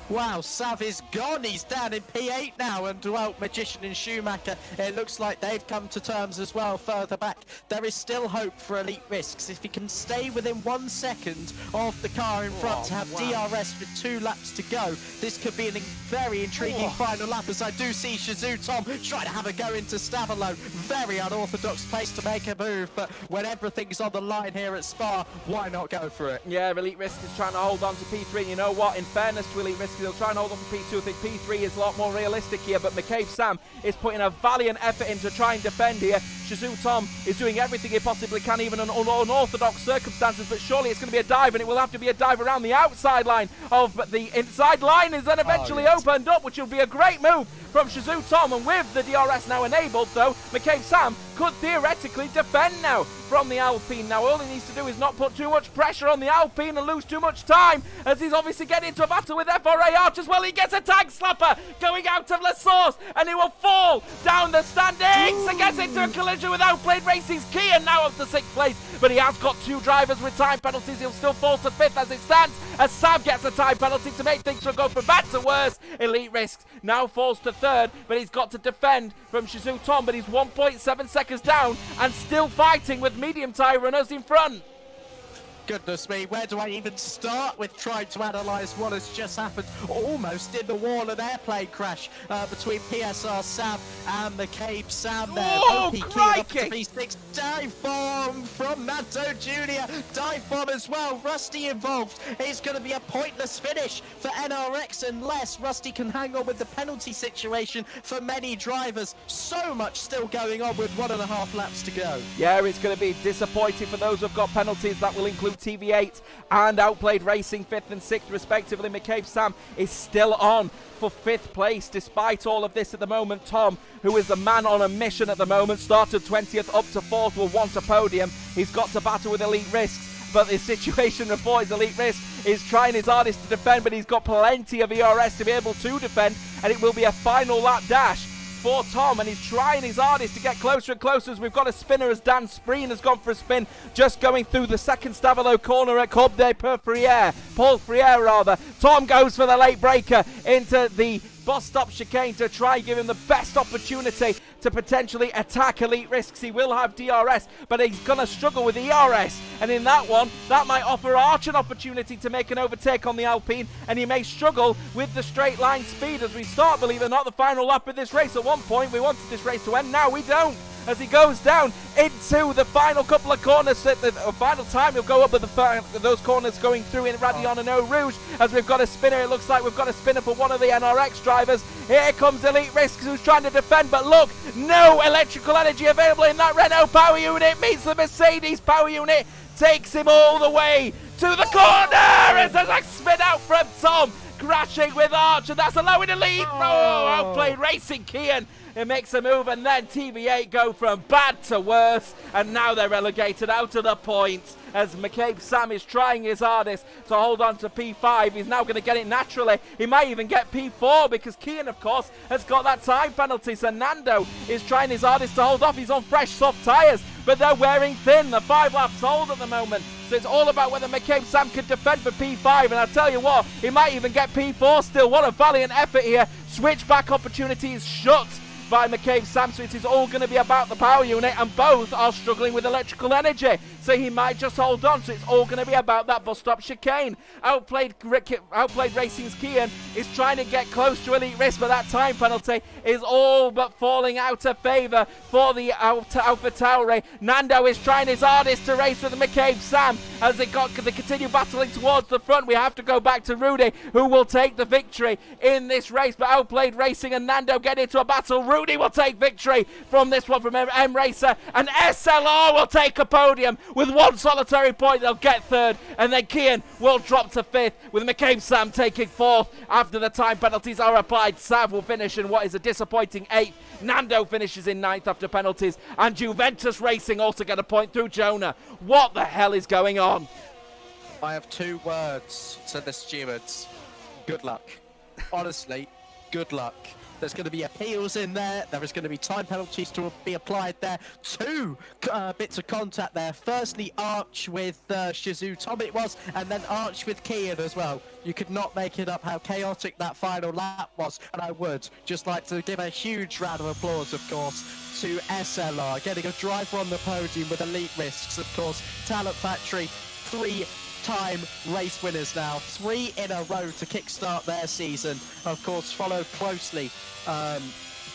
Wow, Sav is gone. He's down in P8 now, and well, Magician and Schumacher, it looks like they've come to terms as well further back. There is still hope for Elite Risks. If he can stay within 1 second of the car in front to have DRS with 2 laps to go, this could be a very intriguing final lap, as I do see Shazoo Tom trying to have a go into Stavalo. Very unorthodox place to make a move, but when everything's on the line here at Spa, why not go for it? Yeah, Elite Risk is trying to hold on to P3. You know what? In fairness to Elite Risk, they'll try and hold on for P2. I think P3 is a lot more realistic here, but McCabe Sam is putting a valiant effort in to try and defend here. Shazoo Tom is doing everything he possibly can, even in unorthodox circumstances, but surely it's going to be a dive, and it will have to be a dive around the outside line of the inside line is then eventually opened up, which will be a great move from Shazoo Tom. And with the DRS now enabled, though, McCabe Sam could theoretically defend now from the Alpine. Now all he needs to do is not put too much pressure on the Alpine and lose too much time, as he's obviously getting into a battle with FRA Arch as well. He gets a tag slapper going out of La Source, and he will fall down the standings and gets into a collision with Outplayed Racing's Kian, now up to 6th place, but he has got 2 drivers with time penalties. He'll still fall to 5th as it stands, as Sav gets a time penalty to make things go from bad to worse. Elite Risks now falls to 3rd, but he's got to defend from Shazoo Tom, but he's 1.7 seconds down and still fighting with medium tyre runners in front. Goodness me, where do I even start with trying to analyse what has just happened? Almost in the wall, an airplane crash between PSR Sav and McCabe Sam there. Oh, crikey! P6, dive bomb from Manto Jr. Dive bomb as well. Rusty involved. It's going to be a pointless finish for NRX unless Rusty can hang on with the penalty situation for many drivers. So much still going on with 1.5 laps to go. Yeah, it's going to be disappointing for those who've got penalties. That will include TV8 and Outplayed Racing 5th and 6th respectively. McCabe Sam is still on for 5th place despite all of this at the moment. Tom, who is the man on a mission at the moment, started 20th up to 4th, will want a podium. He's got to battle with Elite Risks, but the situation before his Elite Risk is trying his hardest to defend, but he's got plenty of ERS to be able to defend, and it will be a final lap dash for Tom, and he's trying his hardest to get closer and closer, as we've got a spinner as Dan Spreen has gone for a spin, just going through the second Stavalo corner at Cobb de Paul Friere rather. Tom goes for the late breaker into the bus stop chicane to try and give him the best opportunity to potentially attack Elite Risks. He will have DRS, but he's going to struggle with ERS, and in that one, that might offer Arch an opportunity to make an overtake on the Alpine, and he may struggle with the straight line speed as we start, believe it or not, the final lap of this race. At one point, we wanted this race to end, now we don't, as he goes down into the final couple of corners. At the final time, he'll go up with those corners going through in Radion and Eau Rouge, as we've got a spinner. It looks like we've got a spinner for one of the NRX drivers. Here comes Elite Risks, who's trying to defend, but look, no electrical energy available in that Renault power unit. Meets the Mercedes power unit, takes him all the way to the corner as there's a spin out from Tom, crashing with Arch, and that's allowing Elite. Outplayed Racing Kian. It makes a move, and then TV8 go from bad to worse, and now they're relegated out of the points as McCabe Sam is trying his hardest to hold on to P5. He's now going to get it naturally. He might even get P4 because Kian, of course, has got that time penalty. So Nando is trying his hardest to hold off. He's on fresh soft tyres, but they're wearing thin. The 5 laps old at the moment. So it's all about whether McCabe Sam can defend for P5. And I'll tell you what, he might even get P4 still. What a valiant effort here. Switchback opportunities shut by McCabe Sam, so it is all going to be about the power unit, and both are struggling with electrical energy, so he might just hold on. So it's all going to be about that bus stop chicane. Outplayed Racing's Kian is trying to get close to Elite Risk, but that time penalty is all but falling out of favour for the Alpha Tauri. Nando is trying his hardest to race with McCabe Sam as they continue battling towards the front. We have to go back to Rudy, who will take the victory in this race, but Outplayed Racing and Nando get into a battle. Rudy will take victory from this one from M Racer, and SLR will take a podium with one solitary point. They'll get third, and then Kian will drop to fifth, with McCabe Sam taking fourth after the time penalties are applied. Sav will finish in what is a disappointing eighth. Nando finishes in ninth after penalties, and Juventus Racing also get a point through Jonah. What the hell is going on? I have 2 words to the stewards. Good luck. Honestly, good luck. There's going to be appeals in there. There is going to be time penalties to be applied there. 2 bits of contact there. Firstly, Arch with Shizu Tom it was, and then Arch with Kian as well. You could not make it up how chaotic that final lap was. And I would just like to give a huge round of applause, of course, to SLR, getting a driver on the podium with Elite Risks, of course. Talent Factory, 3-time race winners now, 3 in a row to kickstart their season. Of course, followed closely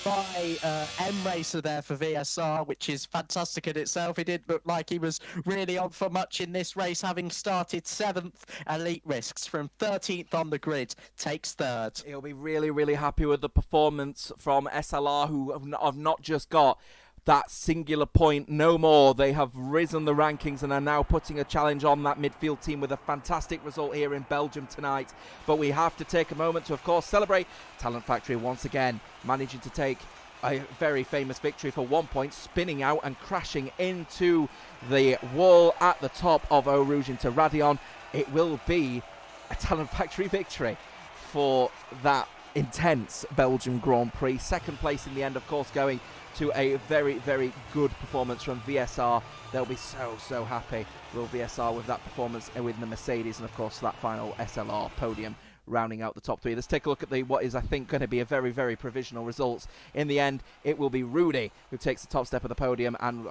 by M Racer there for VSR, which is fantastic in itself. He didn't look like he was really on for much in this race, having started 7th. Elite Risks from 13th on the grid takes 3rd. He'll be really, really happy with the performance from SLR, who have not just got that singular point no more. They have risen the rankings and are now putting a challenge on that midfield team with a fantastic result here in Belgium tonight. But we have to take a moment to, of course, celebrate Talent Factory once again, managing to take a very famous victory for 1 point, spinning out and crashing into the wall at the top of Eau Rouge into Radion. It will be a Talent Factory victory for that intense Belgium Grand Prix. Second place in the end, of course, going to a very, very good performance from VSR. They'll be so happy, will VSR, with that performance and with the Mercedes, and of course that final SLR podium rounding out the top 3. Let's take a look at what is, I think, going to be a very, very provisional results. In the end, it will be Rudy who takes the top step of the podium, and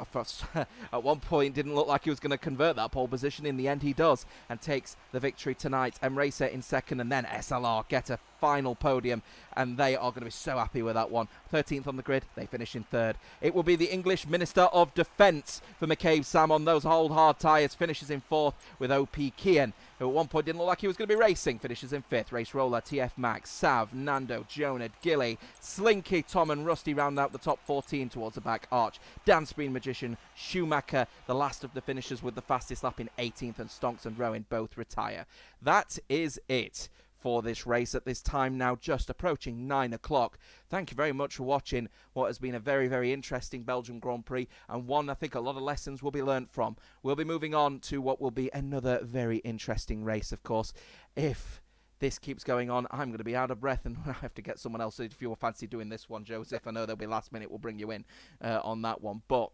at one point didn't look like he was going to convert that pole position. In the end, he does, and takes the victory tonight. M Racer in second, and then SLR get a final podium, and they are going to be so happy with that one. 13th on the grid, they finish in third. It will be the English Minister of Defence for McCabe Sam on those old hard tyres, finishes in fourth with OP Kian, who at one point didn't look like he was going to be racing, finishes in fifth. Race Roller, TF Max, Sav, Nando, Jonah, Gilly, Slinky, Tom and Rusty round out the top 14 towards the back. Arch, Dancebeen Magician, Schumacher, the last of the finishers with the fastest lap in 18th, and Stonks and Rowan both retire. That is it for this race at this time now, just approaching 9 o'clock. Thank you very much for watching what has been a very, very interesting Belgium Grand Prix, and one I think a lot of lessons will be learnt from. We'll be moving on to what will be another very interesting race, of course. If this keeps going on, I'm going to be out of breath, and I have to get someone else. If you fancy doing this one, Joseph, I know there'll be last minute, we'll bring you in on that one. But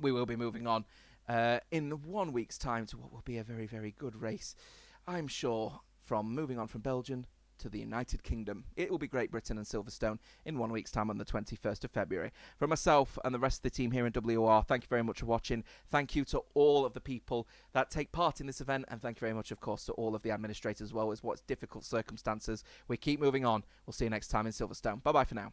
we will be moving on in 1 week's time to what will be a very, very good race, I'm sure. Moving on from Belgium to the United Kingdom. It will be Great Britain and Silverstone in 1 week's time on the 21st of February. For myself and the rest of the team here in WOR, thank you very much for watching. Thank you to all of the people that take part in this event, and thank you very much, of course, to all of the administrators as well, as what's difficult circumstances. We keep moving on. We'll see you next time in Silverstone. Bye-bye for now.